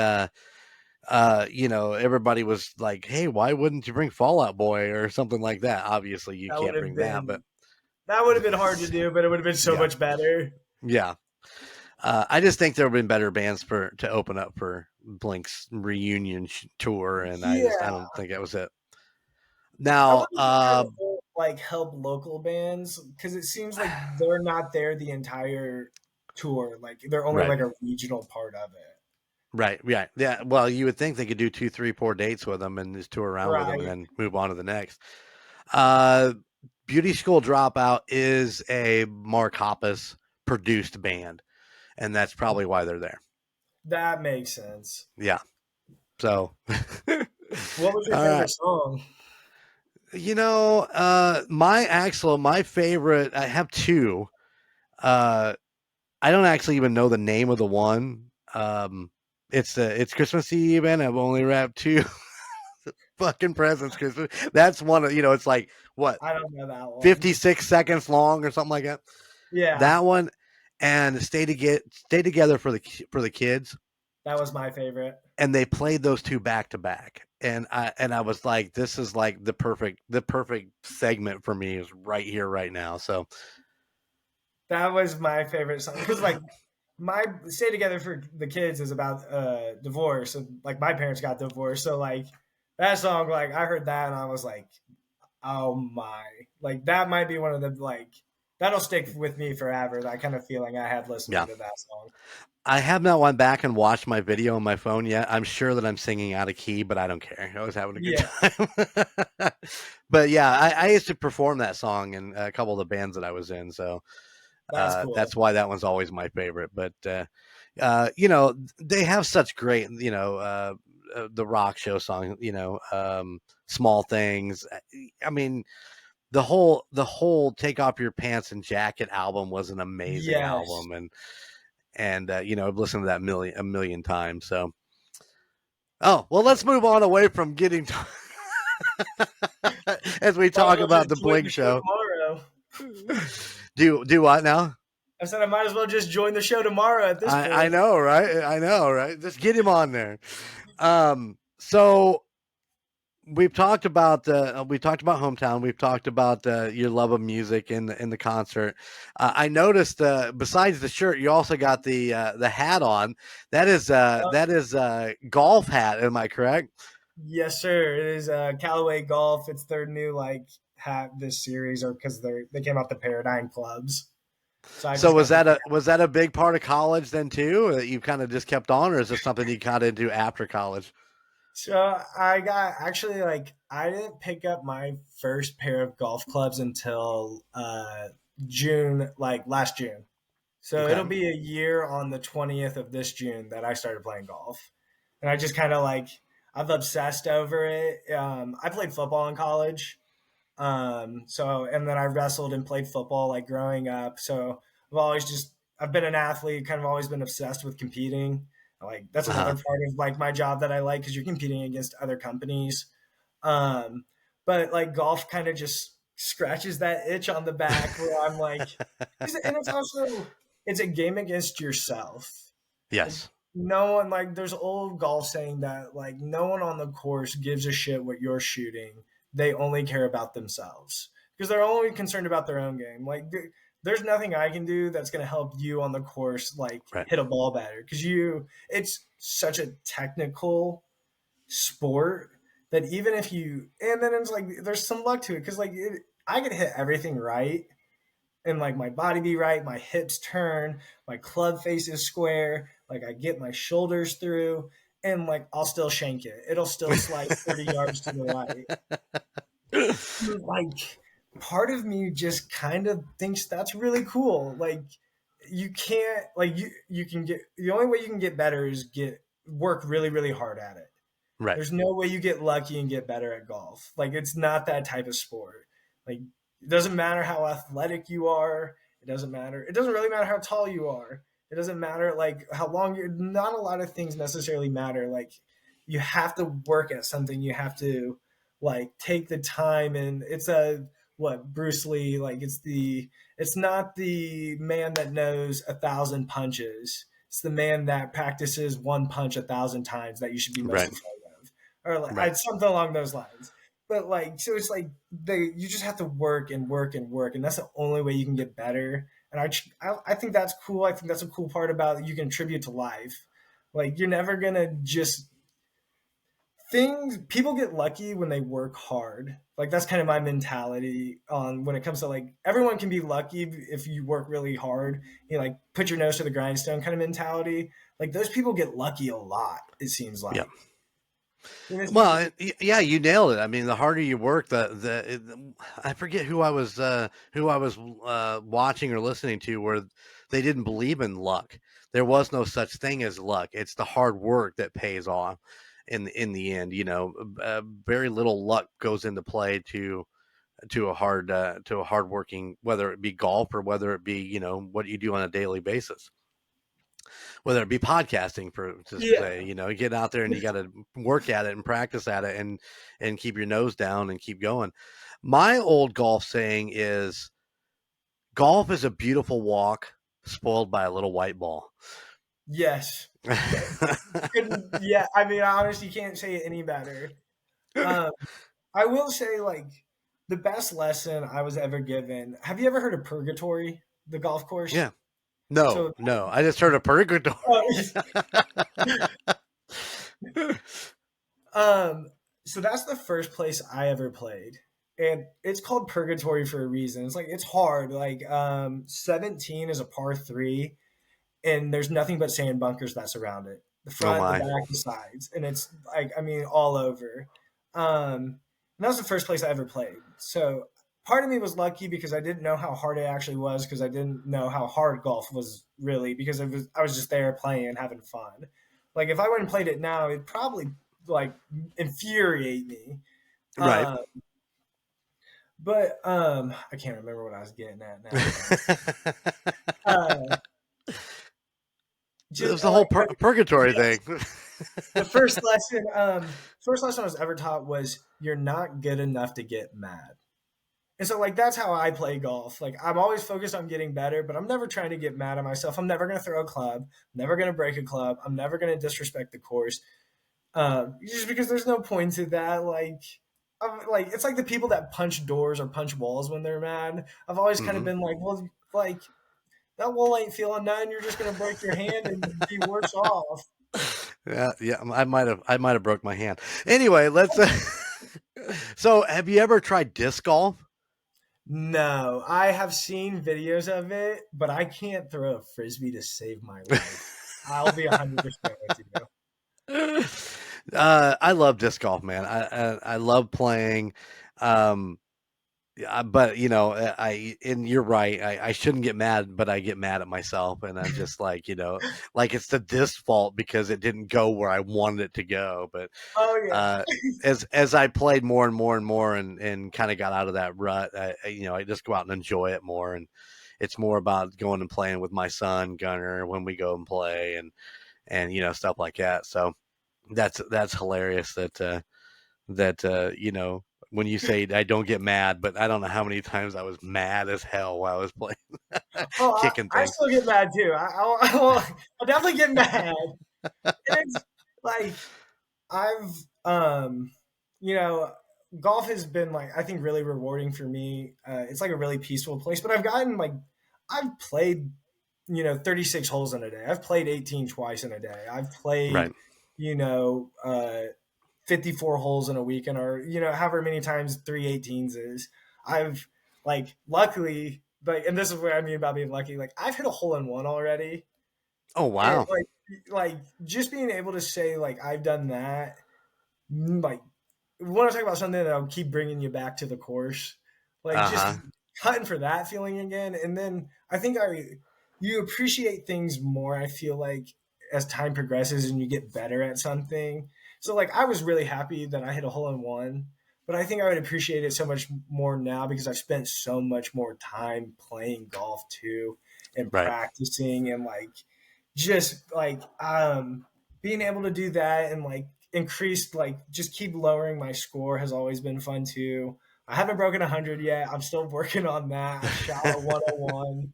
S4: everybody was like, hey, why wouldn't you bring Fallout Boy or something like that? Obviously you can't bring that, but
S5: that would have been hard to do, but it would have been so much better.
S4: Yeah. I just think there have been better bands to open up for Blink's reunion tour, and I don't think that was it. Now,
S5: like help local bands, because it seems like they're not there the entire tour. Like they're only like a regional part of it.
S4: Right. Yeah. Well, you would think they could do 2, 3, 4 dates with them and just tour around with them and then move on to the next. Beauty School Dropout is a Mark Hoppus produced band, and that's probably why they're there.
S5: That makes sense.
S4: Yeah. So,
S5: what was your favorite song?
S4: My favorite, I have two. I don't actually even know the name of the one. It's Christmas Eve and I've only wrapped 2 fucking presents. Christmas. That's one of, it's like what?
S5: I don't know that one.
S4: 56 seconds long or something like that.
S5: Yeah.
S4: That one, and Stay Together for the Kids.
S5: That was my favorite.
S4: And they played those two back to back. And I was like, this is like the perfect segment for me is right here, right now. So
S5: that was my favorite song. Because like my Stay Together for the Kids is about divorce. And like my parents got divorced. So like that song, like I heard that and I was like, oh my. Like that might be one of the like that'll stick with me forever. That kind of feeling I had listening to that song.
S4: I have not went back and watched my video on my phone yet. I'm sure that I'm singing out of key, but I don't care. I was having a good time. But yeah, I used to perform that song in a couple of the bands that I was in. So cool. That's why that one's always my favorite. But, they have such great, the rock show song, Small Things. I mean, the whole Take Off Your Pants and Jacket album was an amazing album. And I've listened to that a million times. So, let's move on away from getting as we talk about the Blink show. Do what now?
S5: I said I might as well just join the show tomorrow at this point.
S4: I know, right? Just get him on there. So we've talked about Hometown. We've talked about your love of music in the concert. I noticed besides the shirt, you also got the hat on. That is golf hat. Am I correct?
S5: Yes, sir. It is Callaway Golf. It's their new hat this series, or because they came out the Paradigm clubs.
S4: So was that a big part of college then too? That you kind of just kept on, or is this something you got into after college?
S5: So I got I didn't pick up my first pair of golf clubs until June, last June. So it'll be a year on the 20th of this June that I started playing golf. And I just kind of I've obsessed over it. I played football in college. And then I wrestled and played football growing up. So I've been an athlete, kind of always been obsessed with competing. That's another part of my job that I like, because you're competing against other companies. But golf kind of just scratches that itch on the back where I'm and it's a game against yourself.
S4: Yes.
S5: No one there's old golf saying that no one on the course gives a shit what you're shooting. They only care about themselves because they're only concerned about their own game. There's nothing I can do that's going to help you on the course, hit a ball better. Because it's such a technical sport that even if and then it's there's some luck to it. Because I could hit everything right and my body be right, my hips turn, my club face is square, I get my shoulders through, and I'll still shank it. It'll still slide 30 yards to the right. Part of me just kind of thinks that's really cool. You can't you can get, the only way you can get better is work really, really hard at it.
S4: Right.
S5: There's no way you get lucky and get better at golf. Like, it's not that type of sport. Like, it doesn't matter how athletic you are. It doesn't matter. It doesn't really matter how tall you are. It doesn't matter like how long you're. Not a lot of things necessarily matter. Like, you have to work at something. You have to like take the time, and it's a what Bruce Lee like. It's not the man that knows 1,000 punches. It's the man that practices one punch 1,000 times that you should be most
S4: Right.
S5: afraid of, or like
S4: Right.
S5: something along those lines. But like, so it's like you just have to work and work and work, and that's the only way you can get better. And I think that's cool. I think that's a cool part about it. You contribute to life. Like, you're never gonna just people get lucky when they work hard. Like, that's kind of my mentality on when it comes to like everyone can be lucky if you work really hard. You know, like put your nose to the grindstone kind of mentality. Like, those people get lucky a lot. It seems like.
S4: Yeah.
S5: Well,
S4: yeah, you nailed it. I mean, the harder you work, I forget who I was watching or listening to where they didn't believe in luck. There was no such thing as luck. It's the hard work that pays off in the end. You know, very little luck goes into play to a hard working, whether it be golf or whether it be what you do on a daily basis. Whether it be podcasting, for to say, you get out there and you got to work at it and practice at it and keep your nose down and keep going. My old golf saying is, golf is a beautiful walk spoiled by a little white ball.
S5: Yes. Yeah. I mean, I honestly can't say it any better. I will say, like, the best lesson I was ever given. Have you ever heard of Purgatory, the golf course?
S4: Yeah. No. I just heard of Purgatory.
S5: So that's the first place I ever played, and it's called Purgatory for a reason. It's like, it's hard. Like, 17 is a par 3, and there's nothing but sand bunkers that surround it. The front, the back, the sides, and it's like, I mean, all over. And that was the first place I ever played. So part of me was lucky because I didn't know how hard it actually was, because I didn't know how hard golf was really, because I was just there playing and having fun. Like, if I went and played it now, it'd probably like infuriate me.
S4: Right.
S5: But I can't remember what I was getting at now.
S4: It was the whole purgatory thing.
S5: The first lesson I was ever taught was, you're not good enough to get mad. And so, like, that's how I play golf. Like, I'm always focused on getting better, but I'm never trying to get mad at myself. I'm never going to throw a club. I'm never going to break a club. I'm never going to disrespect the course. Just because there's no point to that. Like, it's like the people that punch doors or punch walls when they're mad. I've always kind of been like, well, like, that wall ain't feeling none. You're just going to break your hand and be worse off.
S4: Yeah. I might have broke my hand. Anyway, let's. So, have you ever tried disc golf?
S5: No, I have seen videos of it, but I can't throw a frisbee to save my life. I'll be 100% with you.
S4: I love disc golf, man. I love playing. But and you're right. I shouldn't get mad, but I get mad at myself, and I'm just like, like it's the disc fault because it didn't go where I wanted it to go. But as I played more and more and more, and kind of got out of that rut, I just go out and enjoy it more, and it's more about going and playing with my son Gunner when we go and play, and stuff like that. So that's hilarious that when you say I don't get mad, but I don't know how many times I was mad as hell while I was playing, kicking things.
S5: I still get mad too. I'll definitely get mad. And it's like, golf has been, like, I think, really rewarding for me. It's like a really peaceful place, but I've played, 36 holes in a day. I've played 18 twice in a day. I've played, 54 holes in a weekend, or however many times 318s is. I've, like, luckily, and this is what I mean about being lucky, like, I've hit a hole in one already.
S4: Oh wow.
S5: And, like just being able to say, like, I've done that, like, we want to talk about something that'll keep bringing you back to the course, like, just hunting for that feeling again. And then I think you appreciate things more, I feel like, as time progresses and you get better at something. So like I was really happy that I hit a hole in one, but I think I would appreciate it so much more now because I've spent so much more time playing golf too and
S4: Right.
S5: practicing and like just like being able to do that and like increased like just keep lowering my score has always been fun too. I haven't broken 100 yet. I'm still working on that. I shot a 101.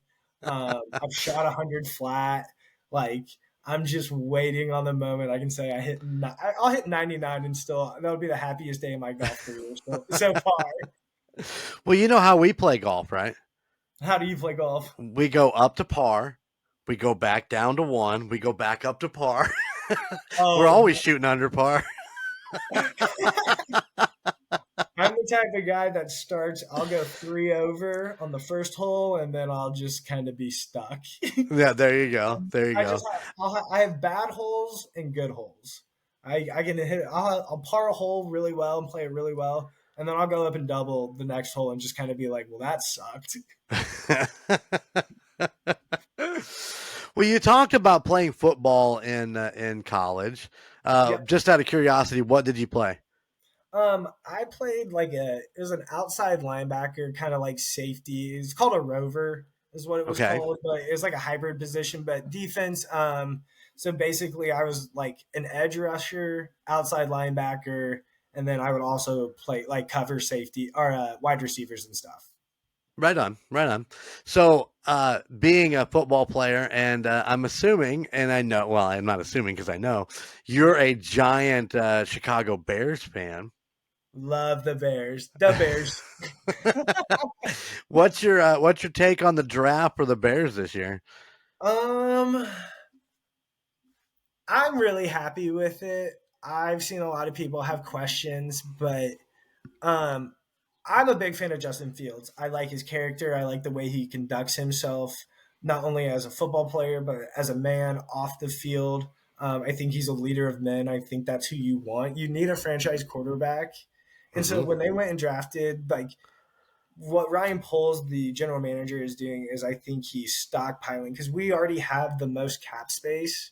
S5: I've shot 100 flat. Like I'm just waiting on the moment I can say I'll hit 99 and still that would be the happiest day of my golf career so far.
S4: Well, you know how we play golf, right?
S5: How do you play golf?
S4: We go up to par, we go back down to one, we go back up to par. We're
S5: Oh,
S4: always shooting under par.
S5: I'm the type of guy that starts, I'll go 3 over on the first hole and then I'll just kind of be stuck.
S4: Yeah, there you go. There you
S5: I
S4: go.
S5: just I have bad holes and good holes. I can hit I'll par a hole really well and play it really well. And then I'll go up and double the next hole and just kind of be like, well, that sucked.
S4: Well, you talked about playing football in college.
S5: Yep.
S4: Just out of curiosity, what did you play?
S5: I played like it was an outside linebacker, kind of like safety. It's called a rover, is what it was
S4: Okay.
S5: called, but it was like a hybrid position, but defense. So basically, I was like an edge rusher, outside linebacker, and then I would also play like cover safety or wide receivers and stuff.
S4: Right on, right on. So, being a football player, and I'm assuming, and I know, well, I'm not assuming because I know you're a giant Chicago Bears fan.
S5: Love the Bears. The Bears.
S4: What's your take on the draft for the Bears this year?
S5: Um, I'm really happy with it. I've seen a lot of people have questions, but um, I'm a big fan of Justin Fields. I like his character. I like the way he conducts himself, not only as a football player, but as a man off the field. I think he's a leader of men. I think that's who you want. You need a franchise quarterback. And so
S4: Mhm.
S5: when they went and drafted, like what Ryan Poles, the general manager, is doing is I think he's stockpiling because we already have the most cap space.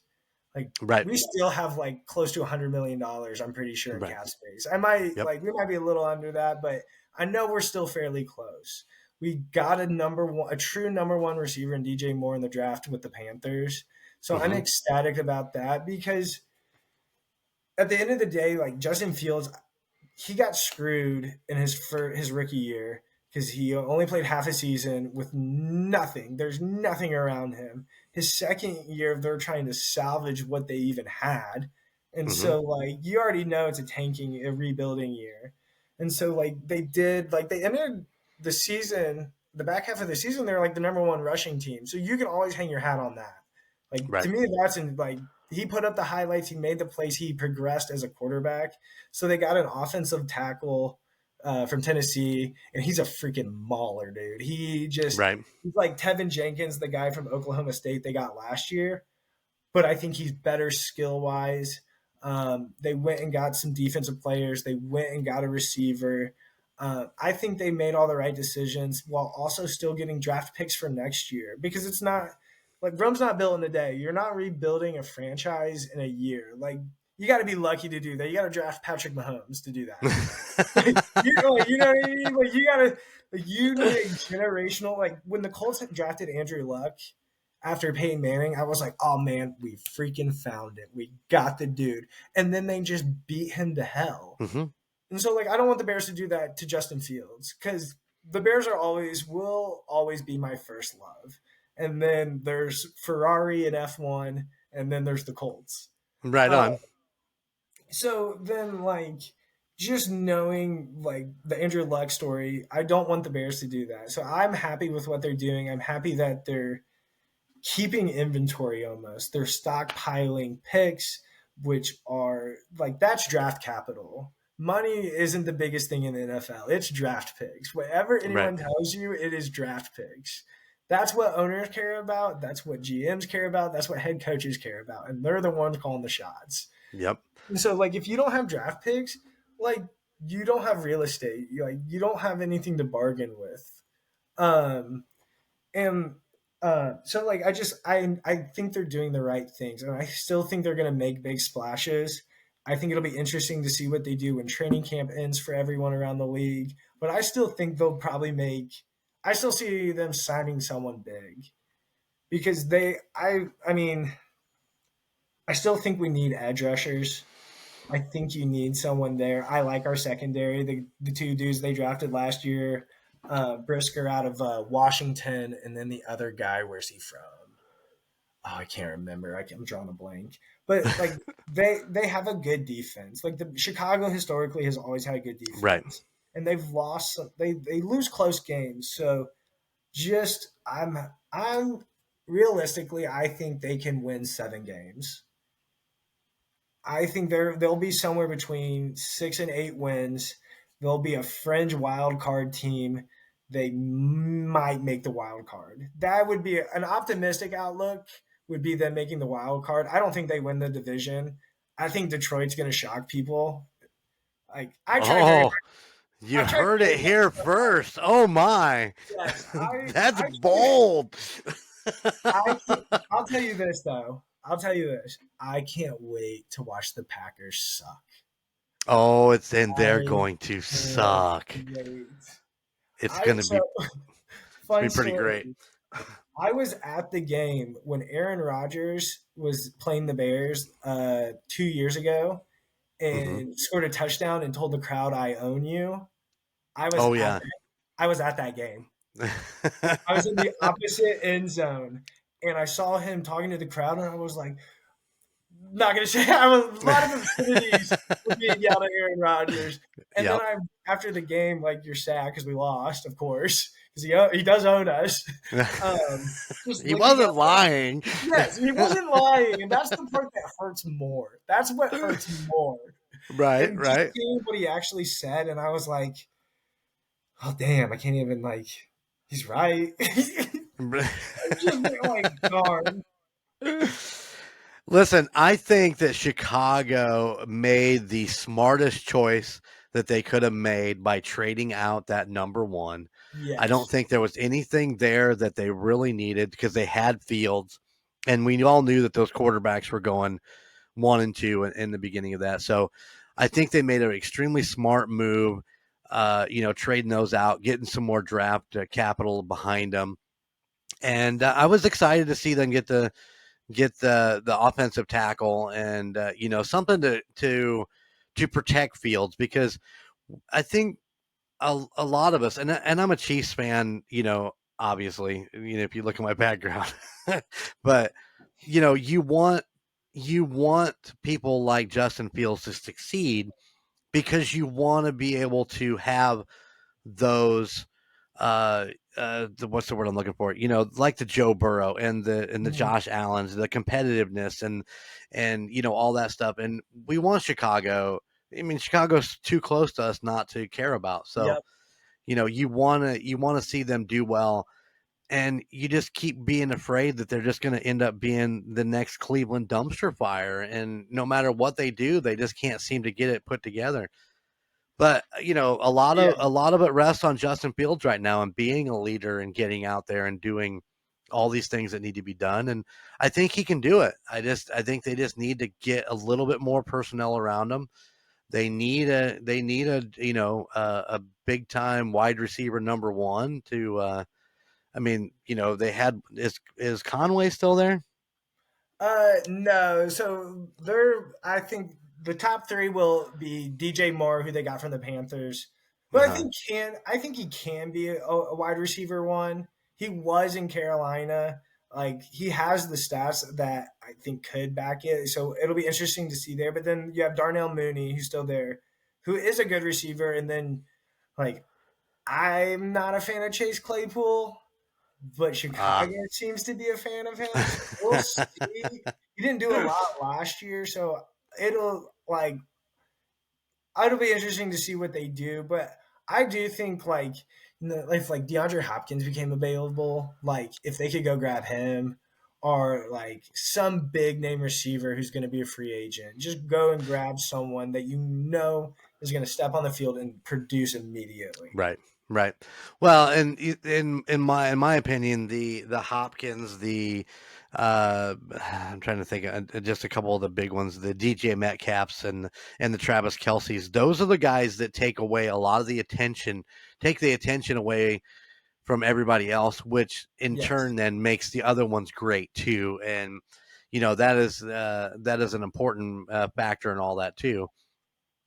S5: Like
S4: Right,
S5: we still have like close to $100 million, I'm pretty sure, in
S4: right.
S5: cap space. I might
S4: Yep.
S5: like we might be a little under that, but I know we're still fairly close. We got a true number one receiver in DJ Moore in the draft with the Panthers. So I'm
S4: Hmm.
S5: ecstatic about that because at the end of the day, like Justin Fields, he got screwed in his rookie year because he only played half a season with nothing. There's nothing around him. His second year, they're trying to salvage what they even had, and
S4: Hmm.
S5: so like you already know it's a rebuilding year, and so like they entered the season, the back half of the season, they're like the number one rushing team. So you can always hang your hat on that. Like to
S4: Right.
S5: me, that's in like he put up the highlights. He made the plays. He progressed as a quarterback. So they got an offensive tackle from Tennessee, and he's a freaking mauler, dude.
S4: Right.
S5: He's like Tevin Jenkins, the guy from Oklahoma State they got last year, but I think he's better skill wise. They went and got some defensive players. They went and got a receiver. I think they made all the right decisions while also still getting draft picks for next year because it's not like Rome's not built in a day. You're not rebuilding a franchise in a year. Like you got to be lucky to do that. You got to draft Patrick Mahomes to do that. You know what I mean? Like you need a generational. Like when the Colts drafted Andrew Luck after Peyton Manning, I was like, oh man, we freaking found it. We got the dude. And then they just beat him to hell.
S4: Hmm.
S5: And so like I don't want the Bears to do that to Justin Fields because the Bears will always be my first love. And then there's Ferrari and F1, and then there's the Colts.
S4: Right
S5: Uh,
S4: on.
S5: so then like just knowing like the Andrew Luck story, I don't want the Bears to do that. So I'm happy with what they're doing. I'm happy that they're keeping inventory almost. They're stockpiling picks, which are like that's draft capital. Money isn't the biggest thing in the NFL. It's draft picks. Whatever
S4: Right.
S5: anyone tells you, it is draft picks. That's what owners care about. That's what GMs care about. That's what head coaches care about. And they're the ones calling the shots.
S4: Yep.
S5: And so, like, if you don't have draft picks, like, you don't have real estate. You don't have anything to bargain with. Um, and so like I think they're doing the right things, and I still think they're going to make big splashes. I think it'll be interesting to see what they do when training camp ends for everyone around the league. But I still think they'll probably I still see them signing someone big because I mean, I still think we need edge rushers. I think you need someone there. I like our secondary. The two dudes they drafted last year, Brisker out of Washington, and then the other guy, where's he from? Oh, I can't remember. I'm drawing a blank. But like they have a good defense. Like the Chicago historically has always had a good defense,
S4: Right.
S5: and they've lost. They lose close games. So just I'm realistically, I think they can win 7 games. I think they'll be somewhere between 6 and 8 wins. They'll be a fringe wild card team. They might make the wild card. That would be an optimistic outlook. Would be them making the wild card. I don't think they win the division. I think Detroit's going to shock people. Like I tried.
S4: Oh, you heard it here first. Oh my,
S5: Yes,
S4: that's bold.
S5: I'll tell you this though. I can't wait to watch the Packers suck.
S4: Oh, they're going to suck.
S5: Wait.
S4: It's going to be pretty
S5: story.
S4: great.
S5: I was at the game when Aaron Rodgers was playing the Bears 2 years ago and scored a touchdown and told the crowd, "I own you." I was at that game. I was in the opposite end zone, and I saw him talking to the crowd, and I was like, not going to say a lot of obscenities were being yelled at Aaron Rodgers. And then after the game, like, you're sad because we lost, of course, because he does own us.
S4: He wasn't lying.
S5: Yes, he wasn't lying, and that's the part that hurts more. That's what hurts more.
S4: Right,
S5: and
S4: right.
S5: Seeing what he actually said, and I was like, oh, damn, I can't even, like, he's right. Just like, darn.
S4: Listen, I think that Chicago made the smartest choice that they could have made by trading out that number 1.
S5: Yes.
S4: I don't think there was anything there that they really needed because they had Fields, and we all knew that those quarterbacks were going 1 and 2 in the beginning of that. So I think they made an extremely smart move, trading those out, getting some more draft capital behind them. And I was excited to see them get the offensive tackle and something to protect Fields, because I think a lot of us, and I'm a Chiefs fan, obviously, if you look at my background, but you want people like Justin Fields to succeed because you want to be able to have those what's the word I'm looking for? Like the Joe Burrow and the Josh Allens, the competitiveness and all that stuff. And we want Chicago. I mean, Chicago's too close to us not to care about. So, you want to see them do well, and you just keep being afraid that they're just going to end up being the next Cleveland dumpster fire. And no matter what they do, they just can't seem to get it put together. But a lot of it rests on Justin Fields right now and being a leader and getting out there and doing all these things that need to be done. And I think he can do it. I think they just need to get a little bit more personnel around him. They need a big time wide receiver number 1 to. They had is Conway still there?
S5: No. So I think the top 3 will be DJ Moore, who they got from the Panthers. But I think he can be a wide receiver 1. He was in Carolina. Like, he has the stats that I think could back it. So it'll be interesting to see there. But then you have Darnell Mooney, who's still there, who is a good receiver. And then, like, I'm not a fan of Chase Claypool, but Chicago seems to be a fan of him. We'll see. He didn't do a lot last year, so it'll be interesting to see what they do. But I do think if DeAndre Hopkins became available, like if they could go grab him, or like some big name receiver who's going to be a free agent, just go and grab someone that is going to step on the field and produce immediately.
S4: Right. Well, and in my opinion, the Hopkins, the I'm trying to think of just a couple of the big ones, the DJ Metcalfs and the Travis Kelce's. Those are the guys that take away a lot of the attention, take the attention away from everybody else, which in turn then makes the other ones great too. And that is an important factor in all that too.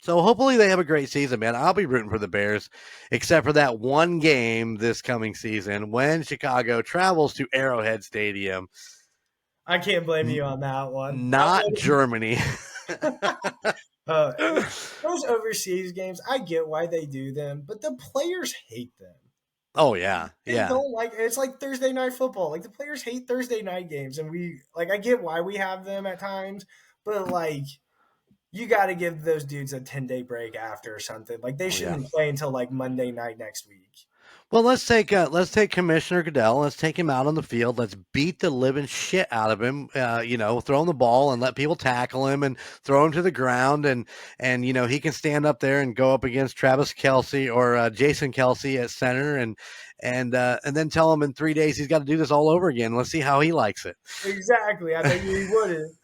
S4: So hopefully they have a great season, man. I'll be rooting for the Bears, except for that one game this coming season when Chicago travels to Arrowhead Stadium.
S5: I can't blame you on that one.
S4: Not Germany.
S5: Those overseas games, I get why they do them, but the players hate them.
S4: Oh yeah,
S5: They don't like it's like Thursday night football. Like the players hate Thursday night games, and I get why we have them at times, but like you got to give those dudes a 10-day break after or something. Like they shouldn't play until like Monday night next week.
S4: Well, let's take Commissioner Goodell. Let's take him out on the field. Let's beat the living shit out of him. Throw him the ball and let people tackle him and throw him to the ground. And he can stand up there and go up against Travis Kelce or Jason Kelce at center and then tell him in 3 days he's got to do this all over again. Let's see how he likes it.
S5: Exactly. I think he wouldn't.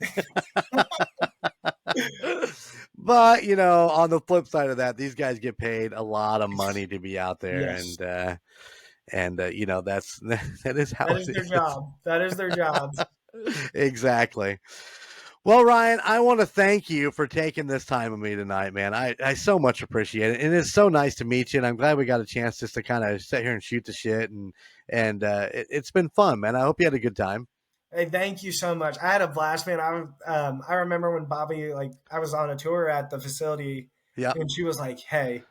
S4: But on the flip side of that, these guys get paid a lot of money to be out there,
S5: yes.
S4: that is how
S5: that is their job. That is their job.
S4: Exactly. Well, Ryan, I want to thank you for taking this time with me tonight, man. I so much appreciate it, and it's so nice to meet you. And I'm glad we got a chance just to kind of sit here and shoot the shit, and it's been fun, man. I hope you had a good time.
S5: Hey, thank you so much. I had a blast, man. I remember when Bobby, I was on a tour at the facility, and she was like, "Hey,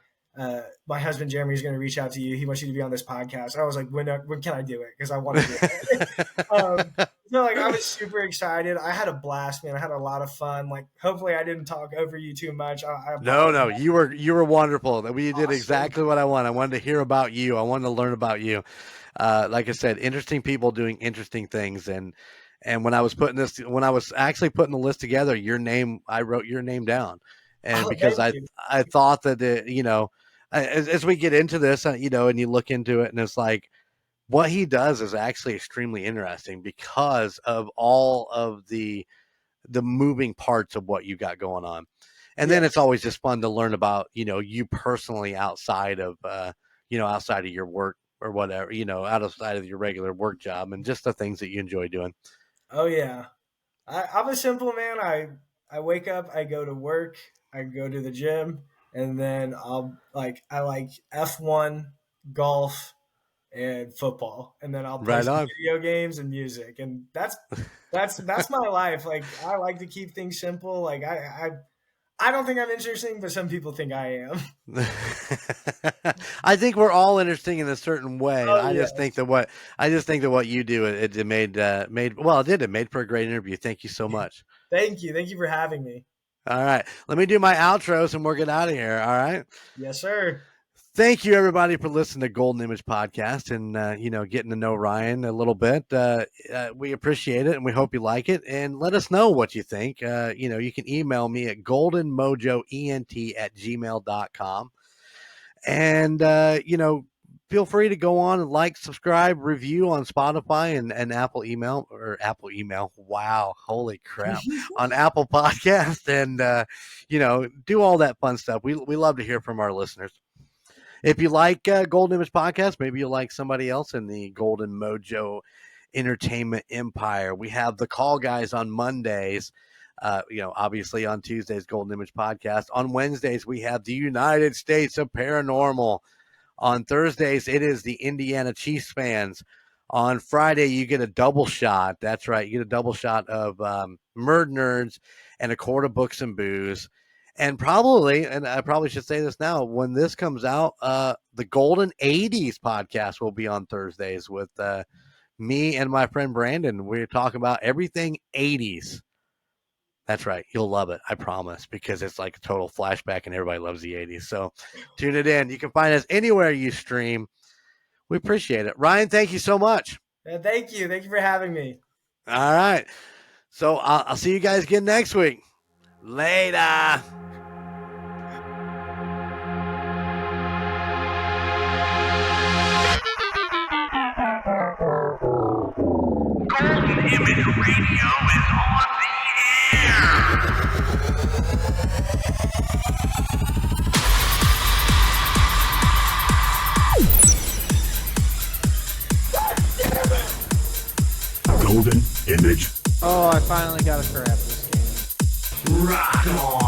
S5: my husband Jeremy's going to reach out to you. He wants you to be on this podcast." I was like, "When can I do it?" Because I want to do it. I was super excited. I had a blast, man. I had a lot of fun. Hopefully, I didn't talk over you too much.
S4: No, you were wonderful. We did exactly what I wanted. I wanted to hear about you. I wanted to learn about you. Like I said, interesting people doing interesting things. And when I was actually putting the list together, I wrote your name down. And because I thought that, as we get into this, and you look into it and it's like, what he does is actually extremely interesting because of all of the moving parts of what you got going on. And then it's always just fun to learn about, you personally outside of your work or whatever, outside of your regular work job and just the things that you enjoy doing.
S5: Oh yeah. I'm a simple man. I wake up, I go to work, I go to the gym, and then I like F1, golf, and football, and then I'll play some video games and music, and that's my life. I like to keep things simple. I don't think I'm interesting, but some people think I am.
S4: I think we're all interesting in a certain way. I just think that what you do it made for a great interview. Thank you so much.
S5: Thank you for having me.
S4: All right, let me do my outros and we'll get out of here. All right.
S5: Yes, sir.
S4: Thank you, everybody, for listening to Golden Image Podcast and, getting to know Ryan a little bit. We appreciate it, and we hope you like it. And let us know what you think. You can email me at goldenmojoent@gmail.com. And, feel free to go on and like, subscribe, review on Spotify and Apple email. Wow, holy crap. On Apple Podcast and, do all that fun stuff. We love to hear from our listeners. If you like Golden Image Podcast, maybe you'll like somebody else in the Golden Mojo Entertainment empire. We have the Call Guys on Mondays. Obviously on Tuesdays, Golden Image Podcast. On Wednesdays, we have the United States of Paranormal. On Thursdays, it is the Indiana Chiefs fans. On Friday, you get a double shot. That's right. You get a double shot of MurdNerds and a quart of Books and Booze. And I probably should say this now, when this comes out, the Golden 80s podcast will be on Thursdays with me and my friend Brandon. We're talking about everything 80s. That's right. You'll love it. I promise, because it's like a total flashback and everybody loves the 80s. So tune it in. You can find us anywhere you stream. We appreciate it. Ryan, thank you so much.
S5: Yeah, thank you. Thank you for having me.
S4: All right. So I'll see you guys again next week. Later.
S1: Golden Image Radio is on the air.
S2: Golden Image.
S3: Oh, I finally got to crap this game.
S2: Rock on.